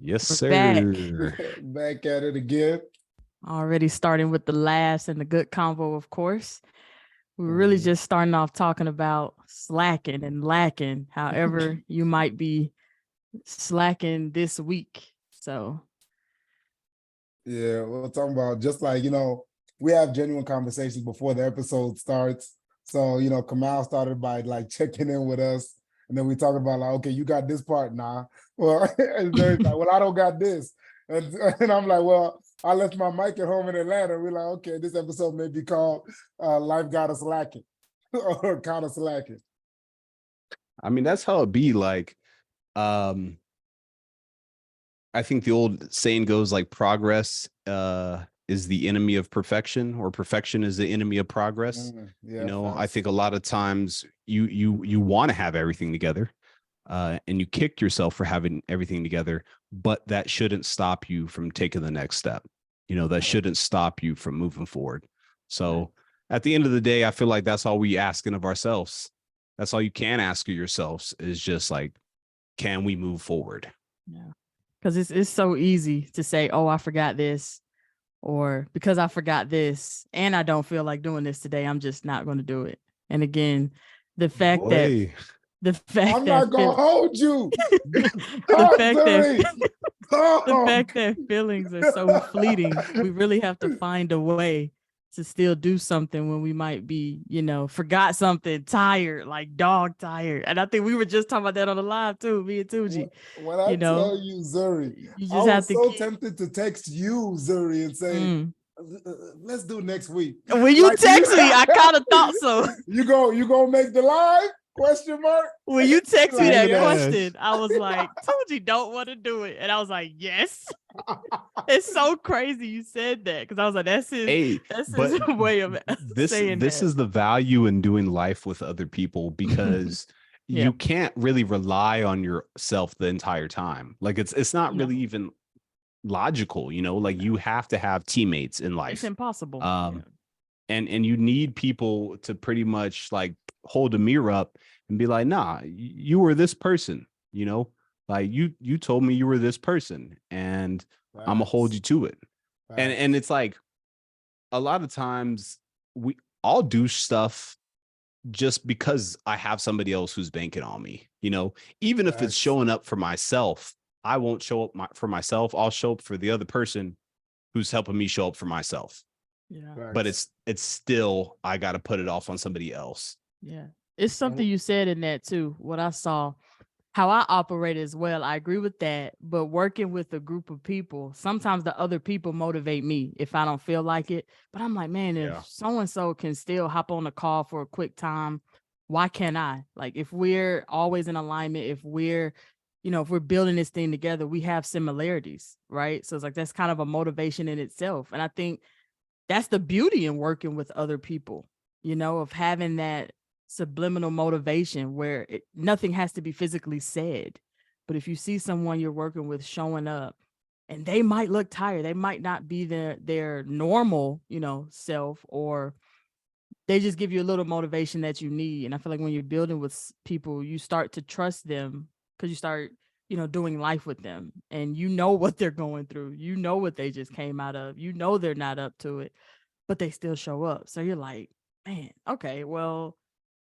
Yes, We're back. sir. Back at it again. Already starting with the laughs and the good convo, of course. We're really Mhm. just starting off talking about slacking and lacking, however you might be slacking this week. So, Yeah, we're talking about just like, we have genuine conversations before the episode starts. So, Kamau started by like checking in with us. And then we talk about like, okay, you got this part now. Well, and Zuri's like, well, I don't got this. And I'm like, well, I left my mic at home in Atlanta. We're like, okay, this episode may be called Life Got Us Lacking or Kind of Slacking. I mean, that's how it be. Like, I think the old saying goes like progress is the enemy of perfection, or perfection is the enemy of progress. Yeah, I facts. think a lot of times you want to have everything together, and you kick yourself for having everything together, but that shouldn't stop you from taking the next step. That shouldn't stop you from moving forward. So at the end of the day, I feel like that's all we asking of ourselves. That's all you can ask of yourselves, is just like, can we move forward? yeah. Because it's so easy to say, oh, I forgot this, or because I forgot this and I don't feel like doing this today, I'm just not going to do it. And again, the fact that Hey, I'm not gonna hold you. the fact Zuri. that the fact that feelings are so fleeting, we really have to find a way to still do something when we might be, forgot something, tired, like dog tired. And I think we were just talking about that on the live too, me and Tunji. When I tell you, Zuri, You I just have was to so keep. tempted to text you, Zuri, and say, let's do next week. When you text me, I kind of thought so. You gonna make the live? Question mark. When you text me that yes. question, I was like, Tunji don't want to do it. And I was like, yes. It's so crazy you said that, because I was like, that's his way of saying this that. is the value in doing life with other people, because you can't really rely on yourself the entire time. Like it's not really even logical, like you have to have teammates in life. It's impossible. And you need people to pretty much like hold a mirror up and be like, nah, you were this person, like you told me you were this person, and I'm gonna hold you to it. And it's like, a lot of times I'll do stuff just because I have somebody else who's banking on me, even if it's showing up for myself. I won't show up for myself. I'll show up for the other person who's helping me show up for myself. Yeah. But it's still, I got to put it off on somebody else. Yeah. It's something you said in that too. What I saw, how I operate as well. I agree with that. But working with a group of people, sometimes the other people motivate me if I don't feel like it. But I'm like, man, if so-and-so can still hop on a call for a quick time, why can't I? Like, if we're always in alignment, if we're building this thing together, we have similarities, right? So it's like, that's kind of a motivation in itself. And I think that's the beauty in working with other people, of having that subliminal motivation where nothing has to be physically said. But if you see someone you're working with showing up, and they might look tired, they might not be their normal, self, or they just give you a little motivation that you need. And I feel like when you're building with people, you start to trust them because you start, doing life with them, and what they're going through, what they just came out of, they're not up to it, but they still show up. So you're like, man, okay, well,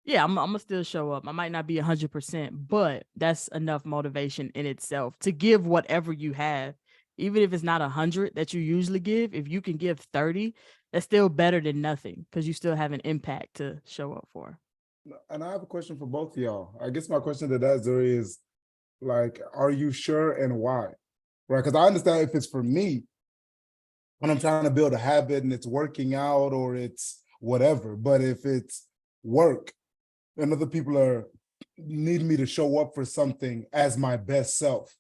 yeah, I'm gonna still show up. I might not be 100%, but that's enough motivation in itself to give whatever you have, even if it's not 100 that you usually give. If you can give 30, that's still better than nothing, because you still have an impact to show up for. And I have a question for both of y'all. I guess my question to that, Zuri, is like, are you sure, and why? Right? Because I understand if it's for me, when I'm trying to build a habit and it's working out or it's whatever. But if it's work and other people need me to show up for something as my best self,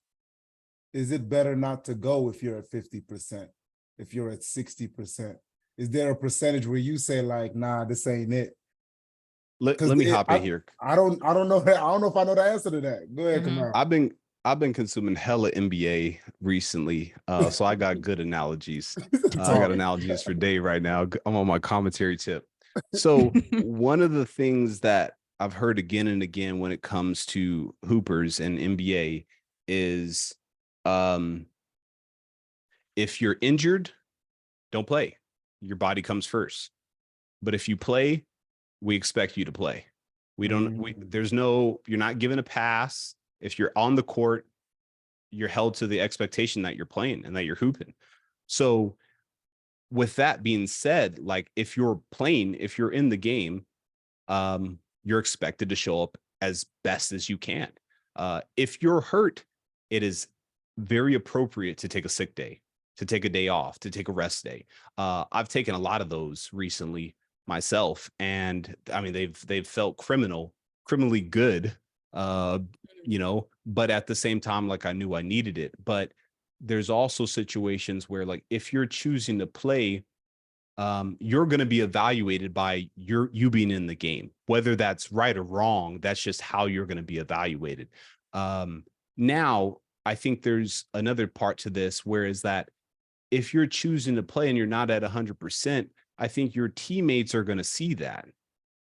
is it better not to go if you're at 50%, if you're at 60%? Is there a percentage where you say like, nah, this ain't it? Let me hop in here. I don't know that. I don't know if I know the answer to that. Go ahead, Kamau. I've been consuming hella NBA recently, so I got good analogies. I got analogies for day right now. I'm on my commentary tip. So one of the things that I've heard again and again when it comes to hoopers and NBA is If you're injured, don't play. Your body comes first. But if you play, we expect you to play. There's no, you're not given a pass. If you're on the court, you're held to the expectation that you're playing and that you're hooping. So with that being said, like if you're playing, if you're in the game, you're expected to show up as best as you can. If you're hurt, it is very appropriate to take a sick day, to take a day off, to take a rest day. I've taken a lot of those recently myself, and I mean they've felt criminally good, but at the same time, like I knew I needed it. But there's also situations where, like, if you're choosing to play, you're going to be evaluated by you being in the game, whether that's right or wrong. That's just how you're going to be evaluated. Now, I think there's another part to this, where is that if you're choosing to play and you're not at 100%, I think your teammates are going to see that.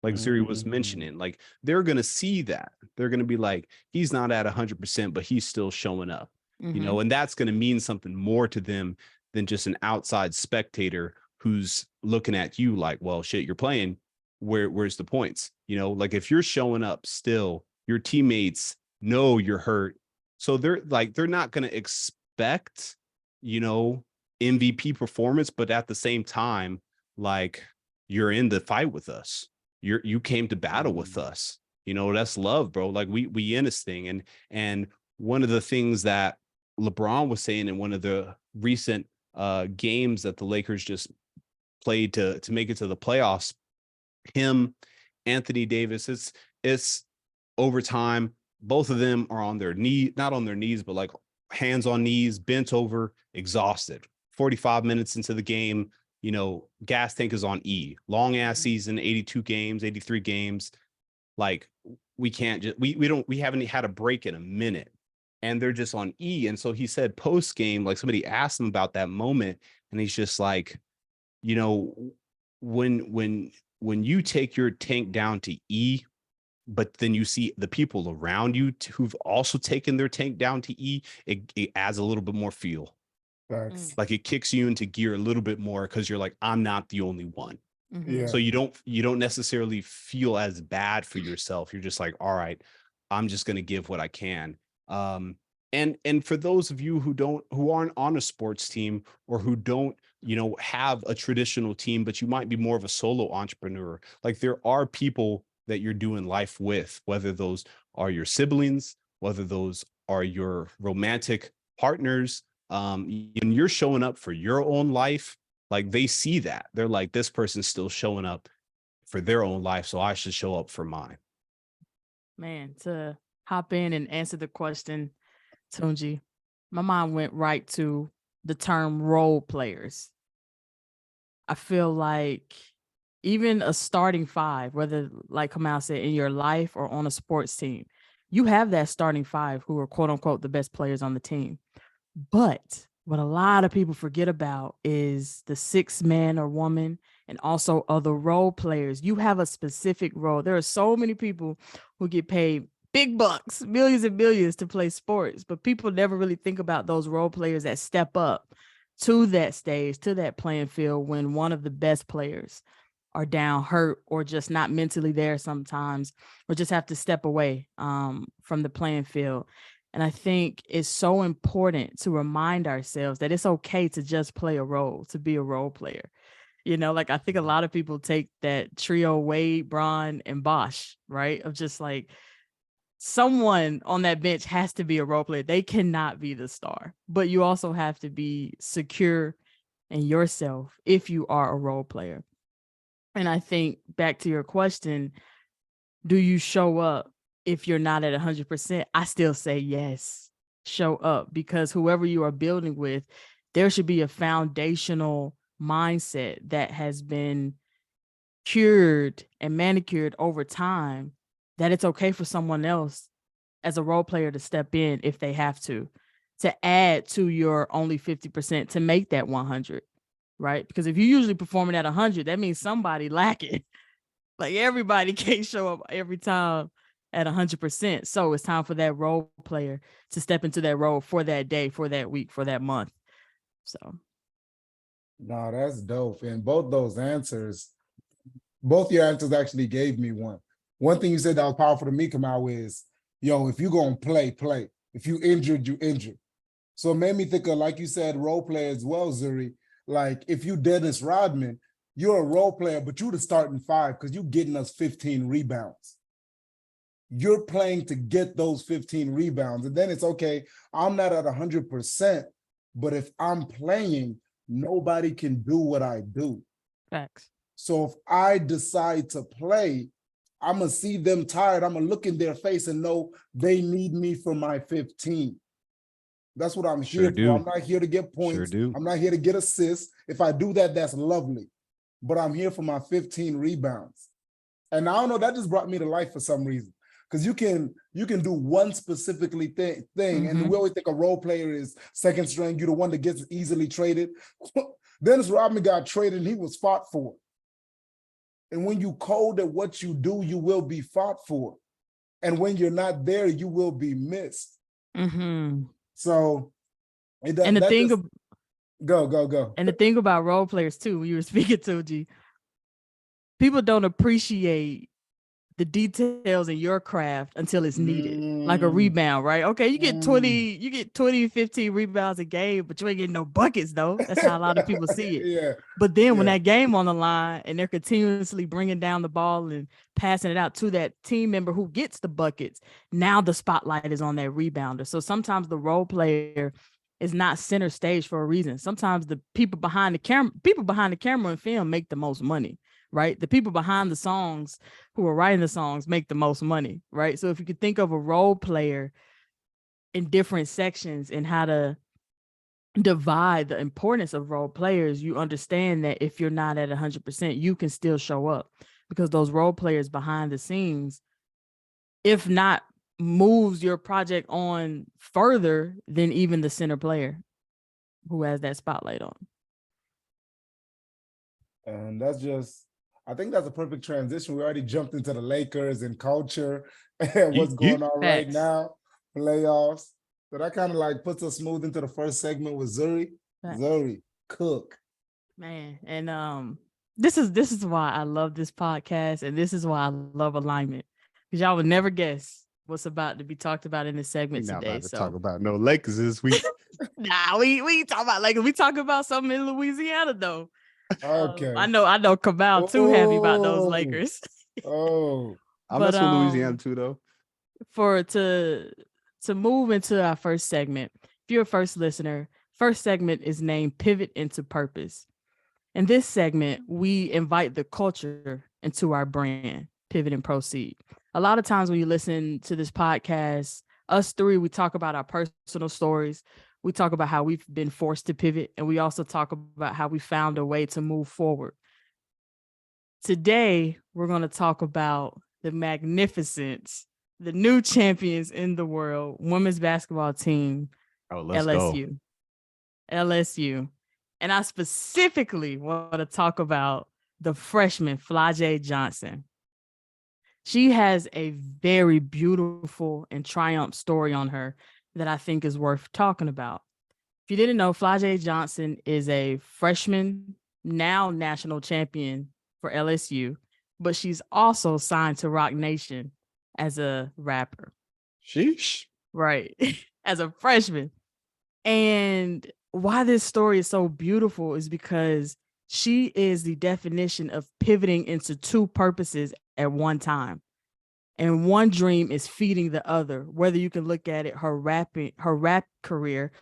Like Zuri was mentioning, like they're going to see that. They're going to be like, he's not at 100%, but he's still showing up, and that's going to mean something more to them than just an outside spectator who's looking at you like, well, shit, you're playing. Where's the points? Like if you're showing up still, your teammates know you're hurt. So they're not going to expect, MVP performance, but at the same time, like, you're in the fight with us. You came to battle with us. That's love, bro. Like we in this thing. And one of the things that LeBron was saying in one of the recent games that the Lakers just played to make it to the playoffs, him, Anthony Davis, it's overtime. Both of them are on their not on their knees, but like hands on knees, bent over, exhausted. 45 minutes into the game, gas tank is on E. Long ass season, 82 games, 83 games. Like we can't just we haven't had a break in a minute, and they're just on E. And so he said post game, like somebody asked him about that moment, and he's just like, when you take your tank down to E, but then you see the people around you who've also taken their tank down to E, it adds a little bit more fuel. Like it kicks you into gear a little bit more, because you're like, I'm not the only one. Yeah. So you don't necessarily feel as bad for yourself. You're just like, all right, I'm just going to give what I can. And for those of you who aren't on a sports team, or who don't, have a traditional team, but you might be more of a solo entrepreneur. Like there are people that you're doing life with, whether those are your siblings, whether those are your romantic partners, and you're showing up for your own life. Like they see that, they're like, this person's still showing up for their own life, so I should show up for mine. Man, to hop in and answer the question, Tunji, my mind went right to the term role players. I feel like even a starting five, whether, like Kamau said, in your life or on a sports team, you have that starting five who are quote unquote the best players on the team. But what a lot of people forget about is the 6 man or woman, and also other role players. You have a specific role. There are so many people who get paid big bucks, millions and millions to play sports, but people never really think about those role players that step up to that stage, to that playing field, when one of the best players are down, hurt, or just not mentally there sometimes, or just have to step away from the playing field. And I think it's so important to remind ourselves that it's okay to just play a role, to be a role player. Like I think a lot of people take that trio, Wade, Bron, and Bosh, right? Of just like, someone on that bench has to be a role player. They cannot be the star, but you also have to be secure in yourself if you are a role player. And I think back to your question, do you show up if you're not at 100%? I still say yes, show up, because whoever you are building with, there should be a foundational mindset that has been cured and manicured over time, that it's okay for someone else as a role player to step in if they have to add to your only 50% to make that 100, right? Because if you're usually performing at 100, that means somebody lacking. Like everybody can't show up every time at 100%. So it's time for that role player to step into that role for that day, for that week, for that month. So. No, that's dope. And both your answers actually gave me one. One thing you said that was powerful to me, Kamau, is, if you're going to play. If you injured, you injured. So it made me think of, like you said, role player as well, Zuri. Like, if you Dennis Rodman, you're a role player, but you're the starting five because you're getting us 15 rebounds. You're playing to get those 15 rebounds. And then it's okay, I'm not at 100%, but if I'm playing, nobody can do what I do. Facts. So if I decide to play, I'm going to see them tired. I'm going to look in their face and know they need me for my 15. That's what I'm here for. I'm not here to get points. I'm not here to get assists. If I do that, that's lovely. But I'm here for my 15 rebounds. And I don't know, that just brought me to life for some reason. Because you can do one specifically thing. And we always think a role player is second string. You're the one that gets easily traded. Dennis Rodman got traded and he was fought for. And when you cold at what you do, you will be fought for. And when you're not there, you will be missed. So, go. And the thing about role players too, when you were speaking, Tunji, people don't appreciate the details in your craft until it's needed, like a rebound, right? Okay, you get 20, 15 rebounds a game, but you ain't getting no buckets though. That's how a lot of people see it. Yeah. But then when that game on the line and they're continuously bringing down the ball and passing it out to that team member who gets the buckets, now the spotlight is on that rebounder. So sometimes the role player is not center stage for a reason. Sometimes the people behind the camera and film make the most money. Right? The people behind the songs who are writing the songs make the most money, right? So if you could think of a role player in different sections and how to divide the importance of role players, you understand that if you're not at 100%, you can still show up because those role players behind the scenes, if not moves your project on further than even the center player who has that spotlight on. And I think that's a perfect transition. We already jumped into the Lakers and culture and what's going on right now, playoffs. So that kind of like puts us smooth into the first segment with Zuri. Zuri, cook. Man, and this is why I love this podcast, and this is why I love alignment. Because y'all would never guess what's about to be talked about in this segment today. Not about to talk about no Lakers this week. Nah, we ain't talking about Lakers. We talk about something in Louisiana though. Okay. I know Kamau too happy about those Lakers. I mess with Louisiana too though. To move into our first segment, if you're a first listener, first segment is named Pivot into Purpose. In this segment, we invite the culture into our brand, Pivot and Proceed. A lot of times when you listen to this podcast, us three, we talk about our personal stories. We talk about how we've been forced to pivot, and we also talk about how we found a way to move forward. Today, we're going to talk about the magnificence, the new champions in the world, women's basketball team, LSU. LSU. And I specifically want to talk about the freshman, Flajay Johnson. She has a very beautiful and triumph story on her that I think is worth talking about. If you didn't know, Flajay Johnson is a freshman, now national champion for LSU, but she's also signed to Roc Nation as a rapper. Sheesh. Right. As a freshman. And why this story is so beautiful is because she is the definition of pivoting into two purposes at one time. And one dream is feeding the other, whether you can look at it, her rap career.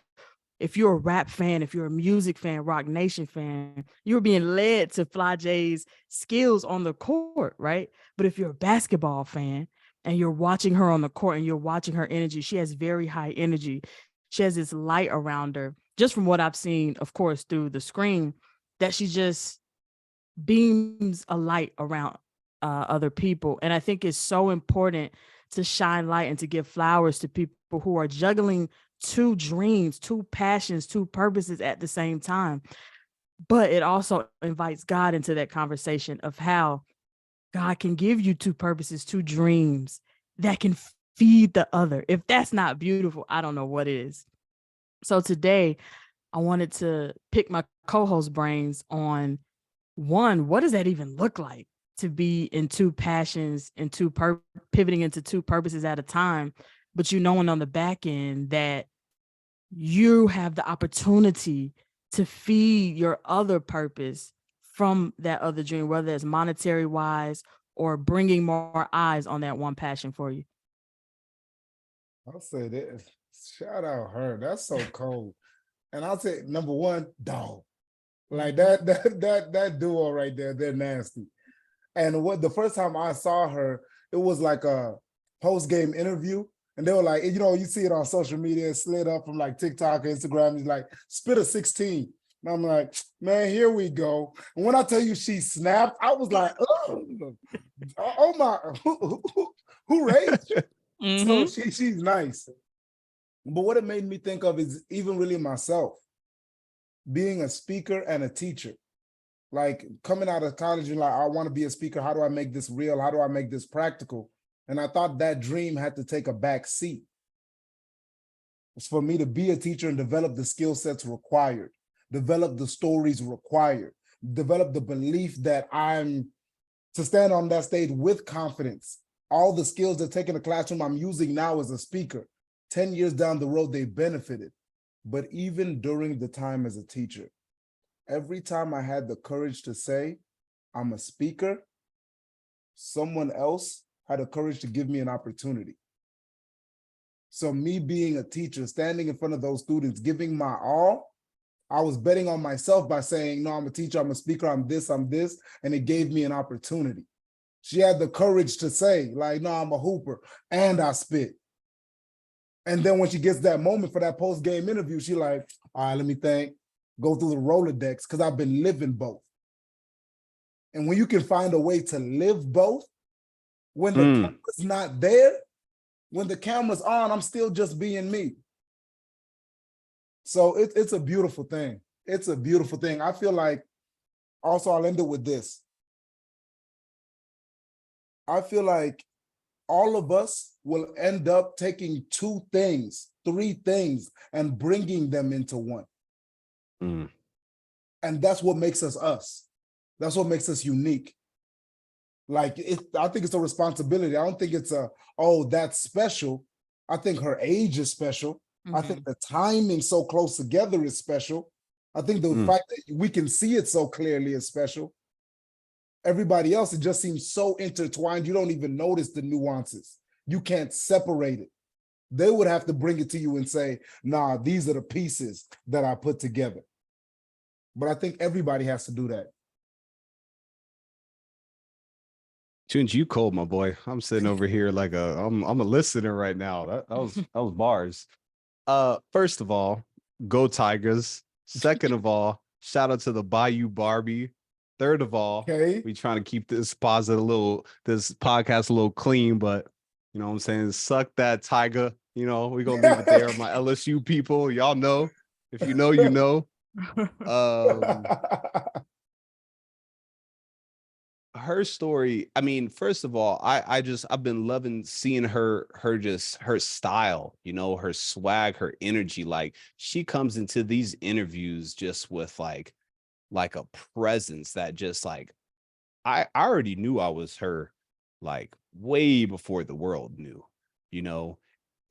If you're a rap fan, if you're a music fan, Roc Nation fan, you're being led to Flajay's skills on the court, right? But if you're a basketball fan and you're watching her on the court and you're watching her energy, she has very high energy. She has this light around her, just from what I've seen, of course, through the screen, that she just beams a light around other people. And I think it's so important to shine light and to give flowers to people who are juggling two dreams, two passions, two purposes at the same time. But it also invites God into that conversation of how God can give you two purposes, two dreams, that can feed the other. If that's not beautiful, I don't know what is. So today I wanted to pick my co-host brains on one, what does that even look like to be in two passions and pivoting into two purposes at a time, but knowing on the back end that you have the opportunity to feed your other purpose from that other dream, whether it's monetary wise or bringing more eyes on that one passion for you. I'll say that. Shout out her. That's so cold. And I'll say number one, dog. Like that duo right there, they're nasty. And what the first time I saw her, it was like a post-game interview. And they were like, you see it on social media, it slid up from like TikTok, Instagram. He's like, spit a 16. And I'm like, man, here we go. And when I tell you she snapped, I was like, oh my, who raised you? Mm-hmm. So she's nice. But what it made me think of is even really myself, being a speaker and a teacher. Like coming out of college and like, I want to be a speaker. How do I make this real? How do I make this practical? And I thought that dream had to take a back seat. It's for me to be a teacher and develop the skill sets required, develop the stories required, develop the belief that I'm to stand on that stage with confidence. All the skills that take in the classroom I'm using now as a speaker, 10 years down the road, they benefited. But even during the time as a teacher, every time I had the courage to say, I'm a speaker, someone else had the courage to give me an opportunity. So me being a teacher, standing in front of those students, giving my all, I was betting on myself by saying, no, I'm a teacher, I'm a speaker, I'm this, and it gave me an opportunity. She had the courage to say, like, no, I'm a hooper, and I spit. And then when she gets that moment for that post-game interview, she like, all right, let me think, go through the Rolodex, because I've been living both. And when you can find a way to live both, when the camera's not there, when the camera's on, I'm still just being me. So it's a beautiful thing. It's a beautiful thing. I feel like, also I'll end it with this. I feel like all of us will end up taking two things, three things, and bringing them into one. And that's what makes us us. That's what makes us unique. Like, I think it's a responsibility. I don't think it's that's special. I think her age is special. I think the timing so close together is special. I think the fact that we can see it so clearly is special. Everybody else, it just seems so intertwined. You don't even notice the nuances. You can't separate it. They would have to bring it to you and say, nah, these are the pieces that I put together. But I think everybody has to do that. Tunji, you cold, my boy. I'm sitting over here like I'm a listener right now. That was bars. First of all, go Tigers. Second of all, shout out to the Bayou Barbie. Third of all, we trying to keep this this podcast a little clean, but you know what I'm saying? Suck that Tiger. You know, we're gonna leave it there. My LSU people, y'all know. If you know, you know. Her story, I mean, first of all, I've been loving seeing her style, you know, her swag, her energy. Like she comes into these interviews just with like a presence that just like I already knew I was her like way before the world knew, you know.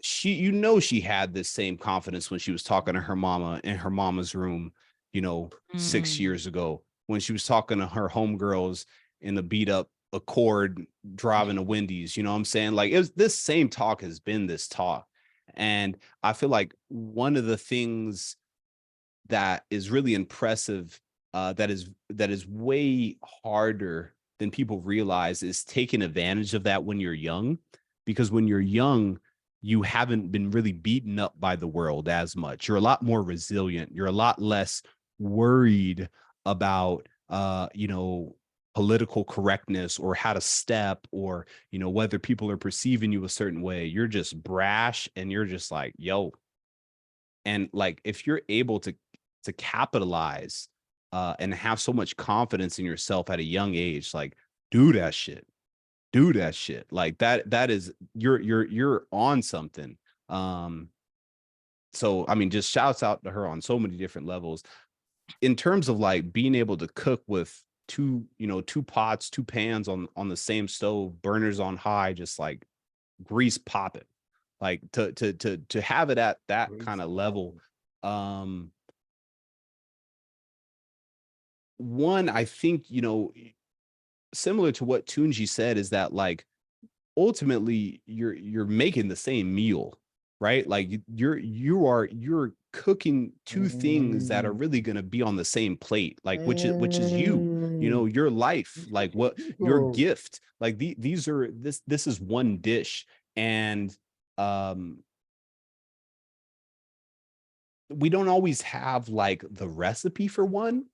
She had this same confidence when she was talking to her mama in her mama's room, you know, 6 years ago, when she was talking to her homegirls in the beat up Accord driving a Wendy's, you know what I'm saying? Like this same talk has been this talk. And I feel like one of the things that is really impressive, that is way harder than people realize, is taking advantage of that when you're young. Because when you're young, you haven't been really beaten up by the world as much. You're a lot more resilient. You're a lot less worried about, you know, political correctness or how to step, or, you know, whether people are perceiving you a certain way. You're just brash and you're just like, yo. And like, if you're able to capitalize and have so much confidence in yourself at a young age, like do that shit. do that shit. Like that is you're on something. So I mean, just shouts out to her on so many different levels. In terms of like being able to cook with two pots, two pans on the same stove, burners on high, just like grease popping, like to have it at that kind of level. One, I think, similar to what Tunji said, is that like ultimately you're making the same meal, right? Like you're cooking two things that are really going to be on the same plate, like which is your life, like what your gift, like these are this is one dish. And we don't always have like the recipe for one,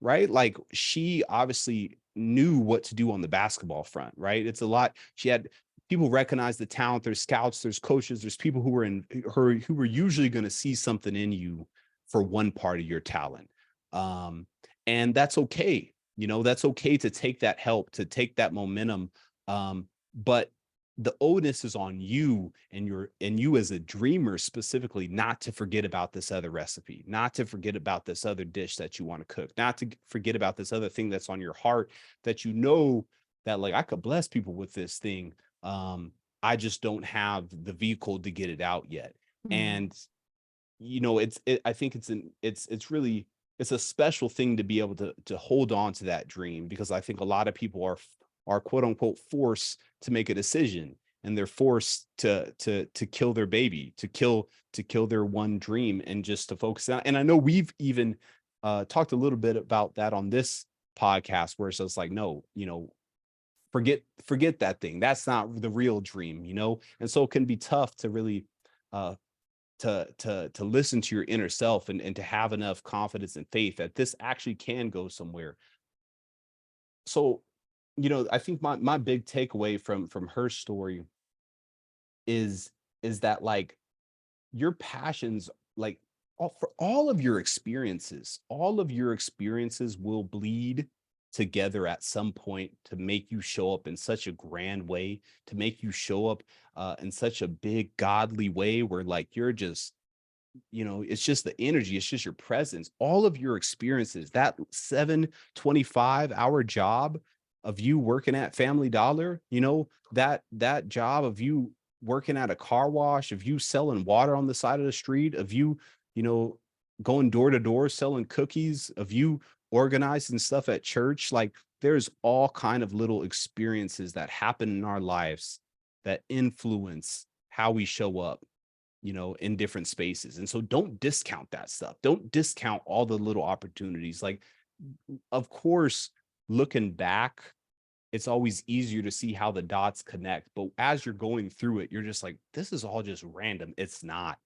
right? Like she obviously knew what to do on the basketball front, right? It's a lot. She had people recognize the talent. There's scouts, there's coaches, there's people who were in her who were usually going to see something in you for one part of your talent. And that's okay. That's okay to take that help, to take that momentum. But the onus is on you and you as a dreamer specifically, not to forget about this other recipe, not to forget about this other dish that you want to cook, not to forget about this other thing that's on your heart, that that like, I could bless people with this thing. I just don't have the vehicle to get it out yet. And I think it's really, it's a special thing to be able to hold on to that dream, because I think a lot of people are quote unquote forced to make a decision, and they're forced to kill their baby, to kill their one dream, and just to focus on. And I know we've even talked a little bit about that on this podcast, where it's just like, no, forget that thing. That's not the real dream, And so it can be tough to really to listen to your inner self, and to have enough confidence and faith that this actually can go somewhere. So I think my big takeaway from her story is that like your passions, like for all of your experiences will bleed together at some point to make you show up in such a grand way, to make you show up in such a big godly way, where like you're just, it's just the energy, it's just your presence. All of your experiences, that 7-25-hour job of you working at Family Dollar, that job of you working at a car wash, of you selling water on the side of the street, of you, going door to door selling cookies, of you organizing stuff at church. Like there's all kind of little experiences that happen in our lives that influence how we show up, in different spaces. And so don't discount that stuff. Don't discount all the little opportunities. Like, of course, looking back, it's always easier to see how the dots connect. But as you're going through it, you're just like, this is all just random. It's not.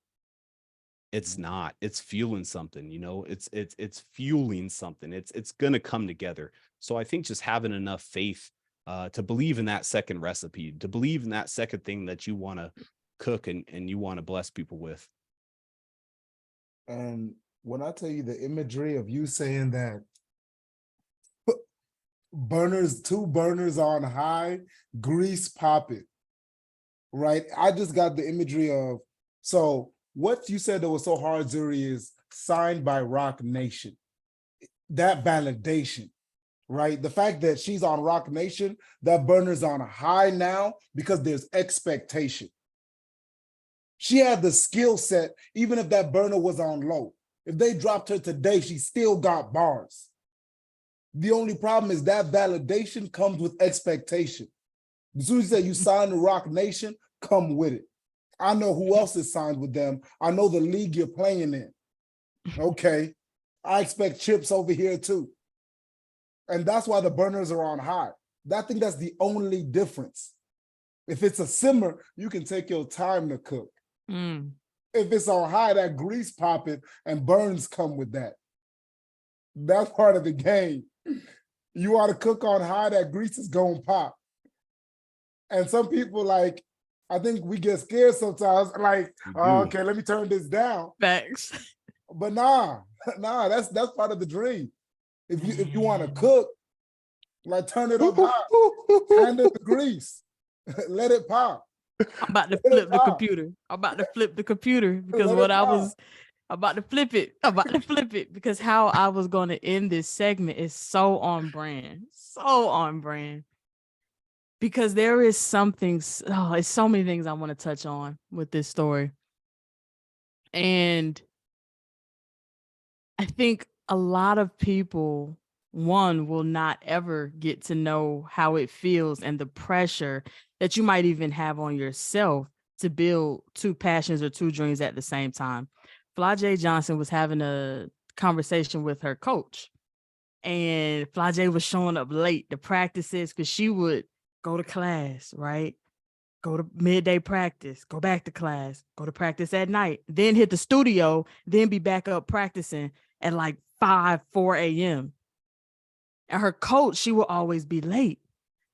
It's not. It's fueling something, it's fueling something. It's gonna come together. So I think just having enough faith to believe in that second recipe, to believe in that second thing that you want to cook and you want to bless people with. And when I tell you the imagery of you saying that two burners on high, grease popping, right? I just got the imagery of, so what you said that was so hard, Zuri, is signed by Rock Nation. That validation, right? The fact that she's on Rock Nation, that burner's on a high now because there's expectation. She had the skill set, even if that burner was on low. If they dropped her today, she still got bars. The only problem is that validation comes with expectation. As soon as you say you signed the Rock Nation, come with it. I know who else is signed with them. I know the league you're playing in. Okay, I expect chips over here too. And that's why the burners are on high. I think that's the only difference. If it's a simmer, you can take your time to cook. If it's on high, that grease popping and burns come with that. That's part of the game. You want to cook on high, that grease is going to pop. And some people, like, I think we get scared sometimes, like, oh, okay, let me turn this down. Thanks. But nah, that's part of the dream. If you want to cook, Like turn it up high. Hand it the grease. Let it pop. I'm about to Let it flip the pop. computer. I'm about to flip the computer because Let what it I pop. was I'm about to flip it. I'm about to flip it because how I was going to end this segment is so on brand. So on brand. Because there is something, it's so many things I want to touch on with this story. And I think a lot of people, one, will not ever get to know how it feels and the pressure that you might even have on yourself to build two passions or two dreams at the same time. Flajay Johnson was having a conversation with her coach, and Flajay was showing up late to practices because she would go to class, right? Go to midday practice, go back to class, go to practice at night, then hit the studio, then be back up practicing at like 4 a.m. And her coach, she will always be late.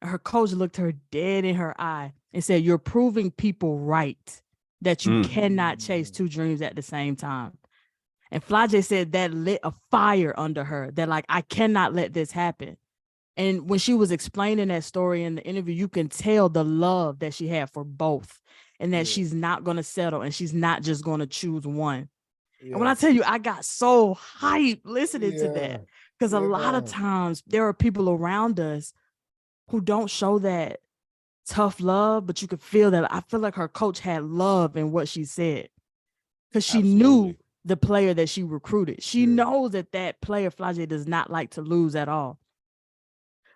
And her coach looked her dead in her eye and said, "You're proving people right that you cannot chase two dreams at the same time." And Flajay said that lit a fire under her, that like, I cannot let this happen. And when she was explaining that story in the interview, you can tell the love that she had for both and that she's not going to settle and she's not just going to choose one. And when I tell you, I got so hyped listening to that, because a lot of times there are people around us who don't show that tough love, but you could feel that. I feel like her coach had love in what she said because she knew the player that she recruited. She knows that that player, Flajay, does not like to lose at all.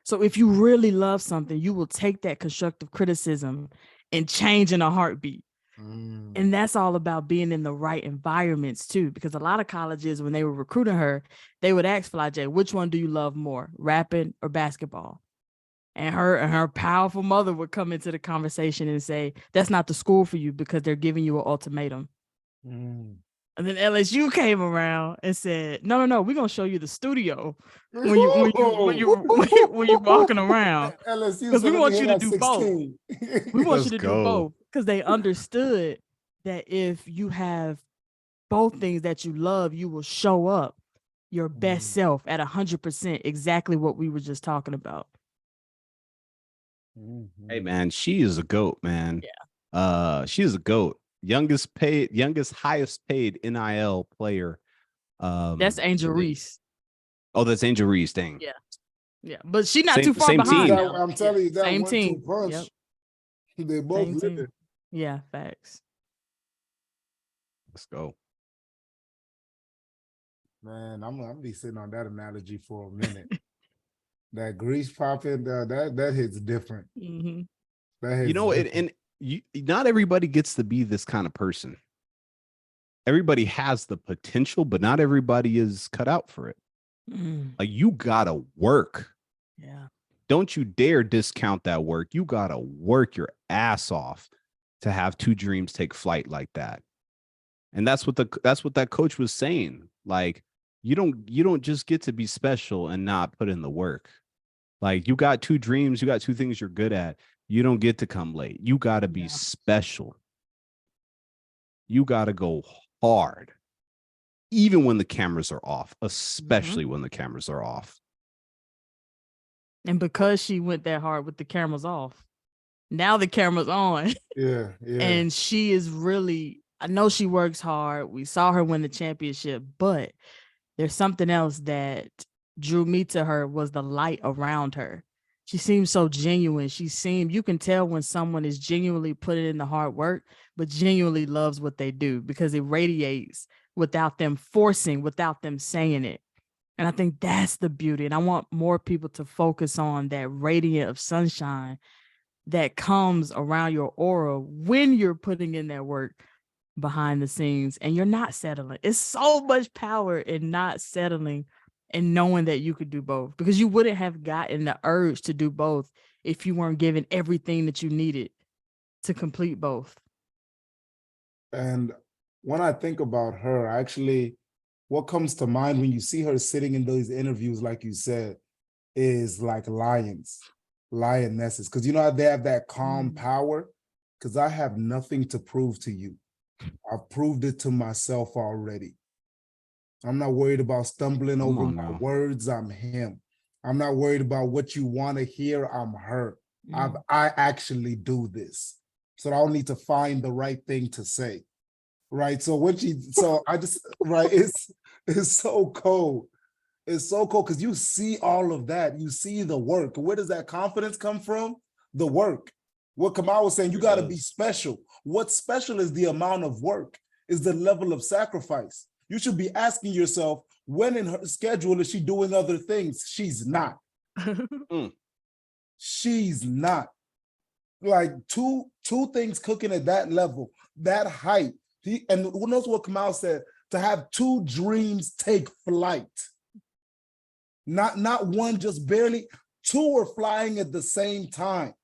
So if you really love something, you will take that constructive criticism and change in a heartbeat. And that's all about being in the right environments too, because a lot of colleges, when they were recruiting her, they would ask Flajay, which one do you love more, rapping or basketball? And her powerful mother would come into the conversation and say, that's not the school for you because they're giving you an ultimatum. And then LSU came around and said, no, we're gonna show you the studio when you're walking around. Because we want you to do both. We want you to do both because they understood that if you have both things that you love, you will show up your best self at 100%, exactly what we were just talking about. Hey man, she is a GOAT, man. Yeah. She is a GOAT. Highest paid NIL player. That's Angel Reese. Oh, that's Angel Reese. Dang. Yeah. But she's not too far behind. I'm telling you, that same 1-2 team. punch. Yep. They both living. Yeah, facts. Let's go. Man, I'm gonna be sitting on that analogy for a minute. That grease popping, that hits different. That hits different. Not everybody gets to be this kind of person. Everybody has the potential, but not everybody is cut out for it. Like, you gotta work. Yeah. Don't you dare discount that work. You gotta work your ass off to have two dreams take flight like that. And that's what that coach was saying. Like, you don't just get to be special and not put in the work. Like, you got two dreams, you got two things you're good at. You don't get to come late. You got to be special. You got to go hard, even when the cameras are off, especially when the cameras are off. And because she went that hard with the cameras off, now the camera's on. Yeah. And she is really, I know she works hard. We saw her win the championship, but there's something else that drew me to her was the light around her. She seems so genuine. You can tell when someone is genuinely putting in the hard work, but genuinely loves what they do because it radiates without them forcing, without them saying it. And I think that's the beauty. And I want more people to focus on that radiant of sunshine that comes around your aura when you're putting in that work behind the scenes and you're not settling. It's so much power in not settling and knowing that you could do both, because you wouldn't have gotten the urge to do both if you weren't given everything that you needed to complete both. And when I think about her, actually, what comes to mind when you see her sitting in those interviews, like you said, is like lionesses. Because you know how they have that calm power? Because I have nothing to prove to you. I've proved it to myself already. I'm not worried about stumbling over my words. I'm him. I'm not worried about what you want to hear. I'm her. I actually do this. So I don't need to find the right thing to say. Right. So I just, right, it's so cold. It's so cold because you see all of that. You see the work. Where does that confidence come from? The work. What Kamau was saying, you got to be special. What's special is the amount of work, is the level of sacrifice. You should be asking yourself, when in her schedule is she doing other things? She's not. She's not. Like two things cooking at that level, that height. And who knows what Kamau said? To have two dreams take flight. Not one, just barely. Two are flying at the same time.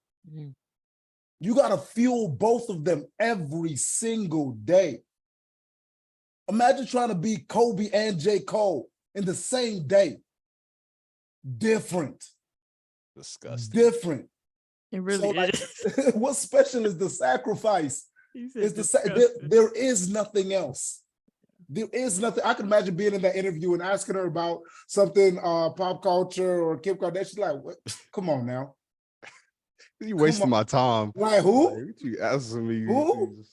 You got to fuel both of them every single day. Imagine trying to be Kobe and J. Cole in the same day. Different. Disgusting. Different. It really is. What's special is the sacrifice. There is nothing else. There is nothing. I can imagine being in that interview and asking her about something pop culture or Kim Kardashian. She's like, what? Come on now. You wasting my time. Like who? Like, what you asking me? Who?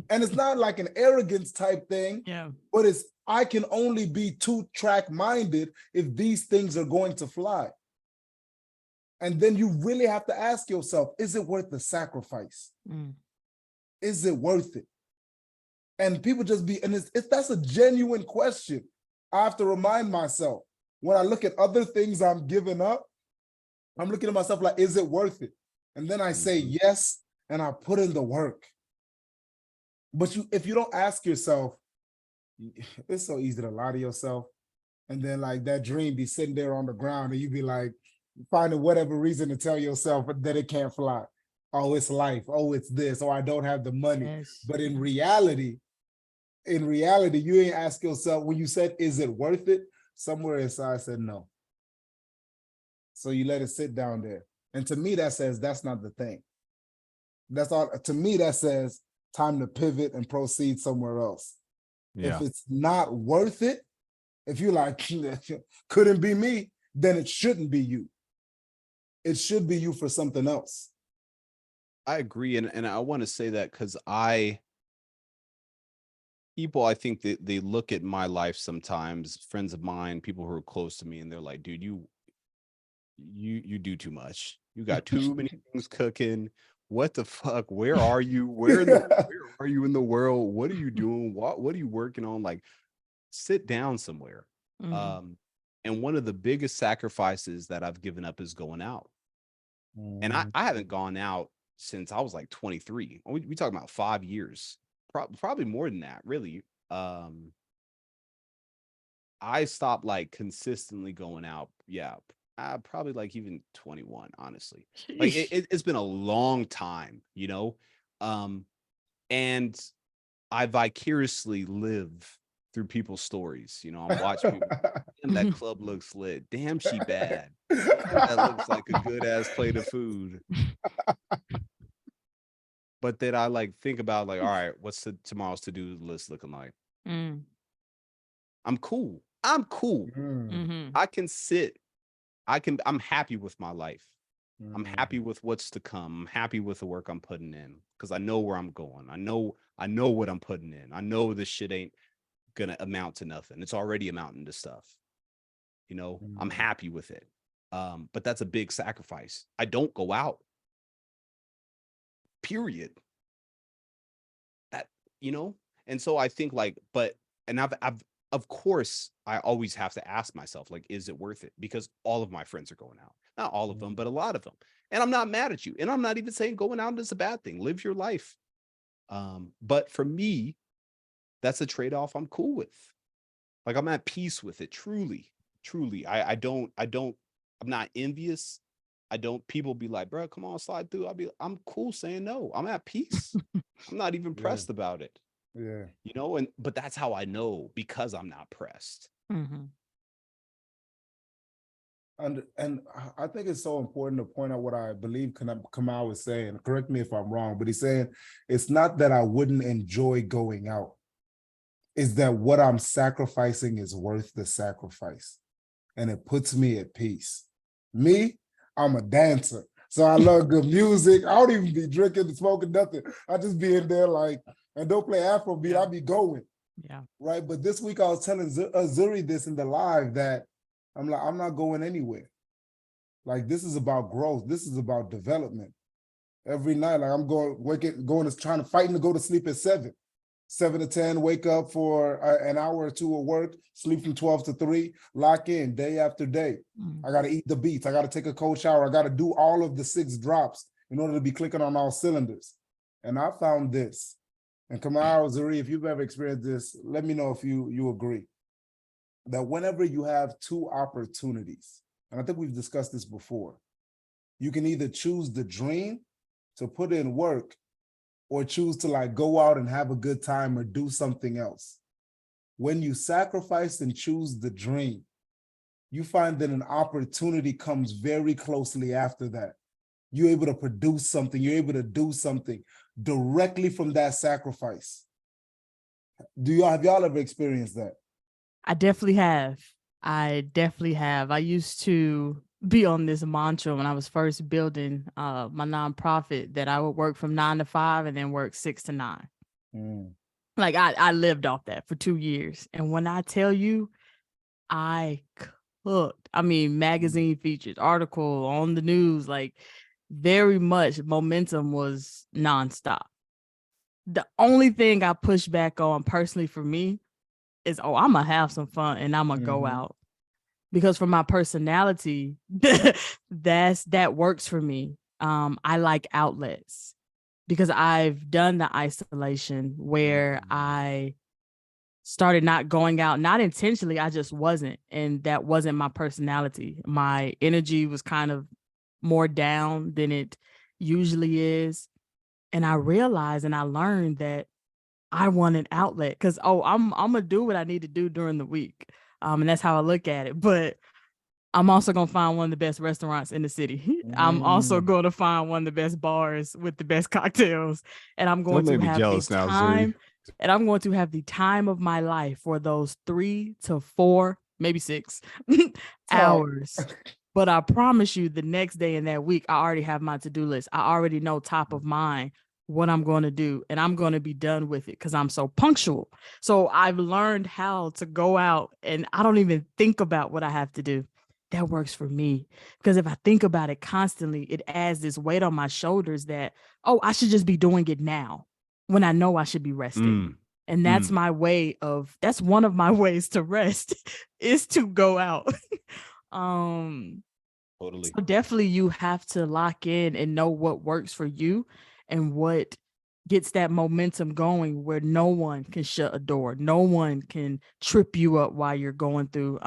And it's not like an arrogance type thing. Yeah. But it's, I can only be two-track minded if these things are going to fly. And then you really have to ask yourself, is it worth the sacrifice? Is it worth it? And people just be, and that's a genuine question. I have to remind myself, when I look at other things I'm giving up, I'm looking at myself like, is it worth it? And then I say yes, and I put in the work. But if you don't ask yourself, it's so easy to lie to yourself. And then like that dream be sitting there on the ground and you be like, finding whatever reason to tell yourself that it can't fly. Oh, it's life. Oh, it's this. Oh, I don't have the money. Yes. But in reality, you ain't ask yourself, when you said, is it worth it? Somewhere inside said no. So you let it sit down there. And to me, that says that's not the thing. That's all. To me, that says time to pivot and proceed somewhere else. Yeah. If it's not worth it, if you're like, couldn't be me, then it shouldn't be you. It should be you for something else. I agree. And I want to say that because people, I think that they look at my life sometimes, friends of mine, people who are close to me, and they're like, dude, you do too much. You got too many things cooking. What the fuck? Where are you? Where are you in the world? What are you doing? What are you working on? Like, sit down somewhere. And one of the biggest sacrifices that I've given up is going out. And I haven't gone out since I was like 23. We talking about 5 years, probably more than that, really. I stopped like consistently going out. Yeah, probably like even 21, honestly. Like it's been a long time, you know? And I vicariously live through people's stories. You know, I'm watching people, damn, that club looks lit. Damn, she bad. That looks like a good ass plate of food. But then I like think about like, all right, what's tomorrow's to-do list looking like? I'm cool. I can sit. I'm happy with my life. I'm happy with what's to come. I'm happy with the work I'm putting in because I know where I'm going. I know what I'm putting in. I know this shit ain't gonna amount to nothing. It's already amounting to stuff. You know, I'm happy with it. But that's a big sacrifice. I don't go out. Period. That, you know, and so I think like, I've of course I always have to ask myself, like, is it worth it? Because all of my friends are going out. Not all of them, but a lot of them. And I'm not mad at you. And I'm not even saying going out is a bad thing. Live your life. But for me, that's a trade-off I'm cool with. Like I'm at peace with it. Truly. I'm not envious. People be like, bro, come on, slide through. I'm cool saying no. I'm at peace. I'm not even pressed about it. Yeah. You know, but that's how I know, because I'm not pressed. And I think it's so important to point out what I believe Kamau is saying. Correct me if I'm wrong, but he's saying it's not that I wouldn't enjoy going out. It's that what I'm sacrificing is worth the sacrifice. And it puts me at peace. Me, I'm a dancer. So I love good music. I don't even be drinking and smoking nothing. I just be in there like, and don't play Afrobeat, I be going. Yeah. Right. But this week I was telling Zuri this in the live that I'm like, I'm not going anywhere. Like, this is about growth. This is about development. Every night, like I'm trying to fight to go to sleep at 7 to 10, wake up for an hour or two of work, sleep from 12 to 3, lock in day after day. I got to eat the beats. I got to take a cold shower. I got to do all of the 6 drops in order to be clicking on all cylinders. And I found this. And Kamau, Zuri, if you've ever experienced this, let me know if you agree. That whenever you have 2 opportunities, and I think we've discussed this before, you can either choose the dream to put in work or choose to like go out and have a good time or do something else. When you sacrifice and choose the dream, you find that an opportunity comes very closely after that. You're able to produce something, you're able to do something directly from that sacrifice. Have y'all ever experienced that? I definitely have. I used to be on this mantra when I was first building my nonprofit that I would work from 9 to 5 and then work 6 to 9. Like I lived off that for 2 years. And when I tell you, I cooked. I mean, magazine features, article on the news, like very much momentum was nonstop. The only thing I push back on personally for me is, I'm gonna have some fun and I'm gonna go out. Because for my personality, that works for me. I like outlets because I've done the isolation where I started not going out, not intentionally, I just wasn't. And that wasn't my personality. My energy was kind of more down than it usually is. And I realized and I learned that I want an outlet because, I'm gonna do what I need to do during the week. And that's how I look at it. But I'm also going to find one of the best restaurants in the city. I'm also going to find one of the best bars with the best cocktails. And I'm going to have the time. And I'm going to have the time of my life for those 3 to 4, maybe 6 hours. But I promise you, the next day in that week, I already have my to-do list. I already know top of mind what I'm going to do, and I'm going to be done with it because I'm so punctual. So I've learned how to go out and I don't even think about what I have to do. That works for me because if I think about it constantly, it adds this weight on my shoulders that, I should just be doing it now when I know I should be resting. And that's that's one of my ways to rest is to go out. Totally. So definitely you have to lock in and know what works for you and what gets that momentum going where no one can shut a door. No one can trip you up while you're going through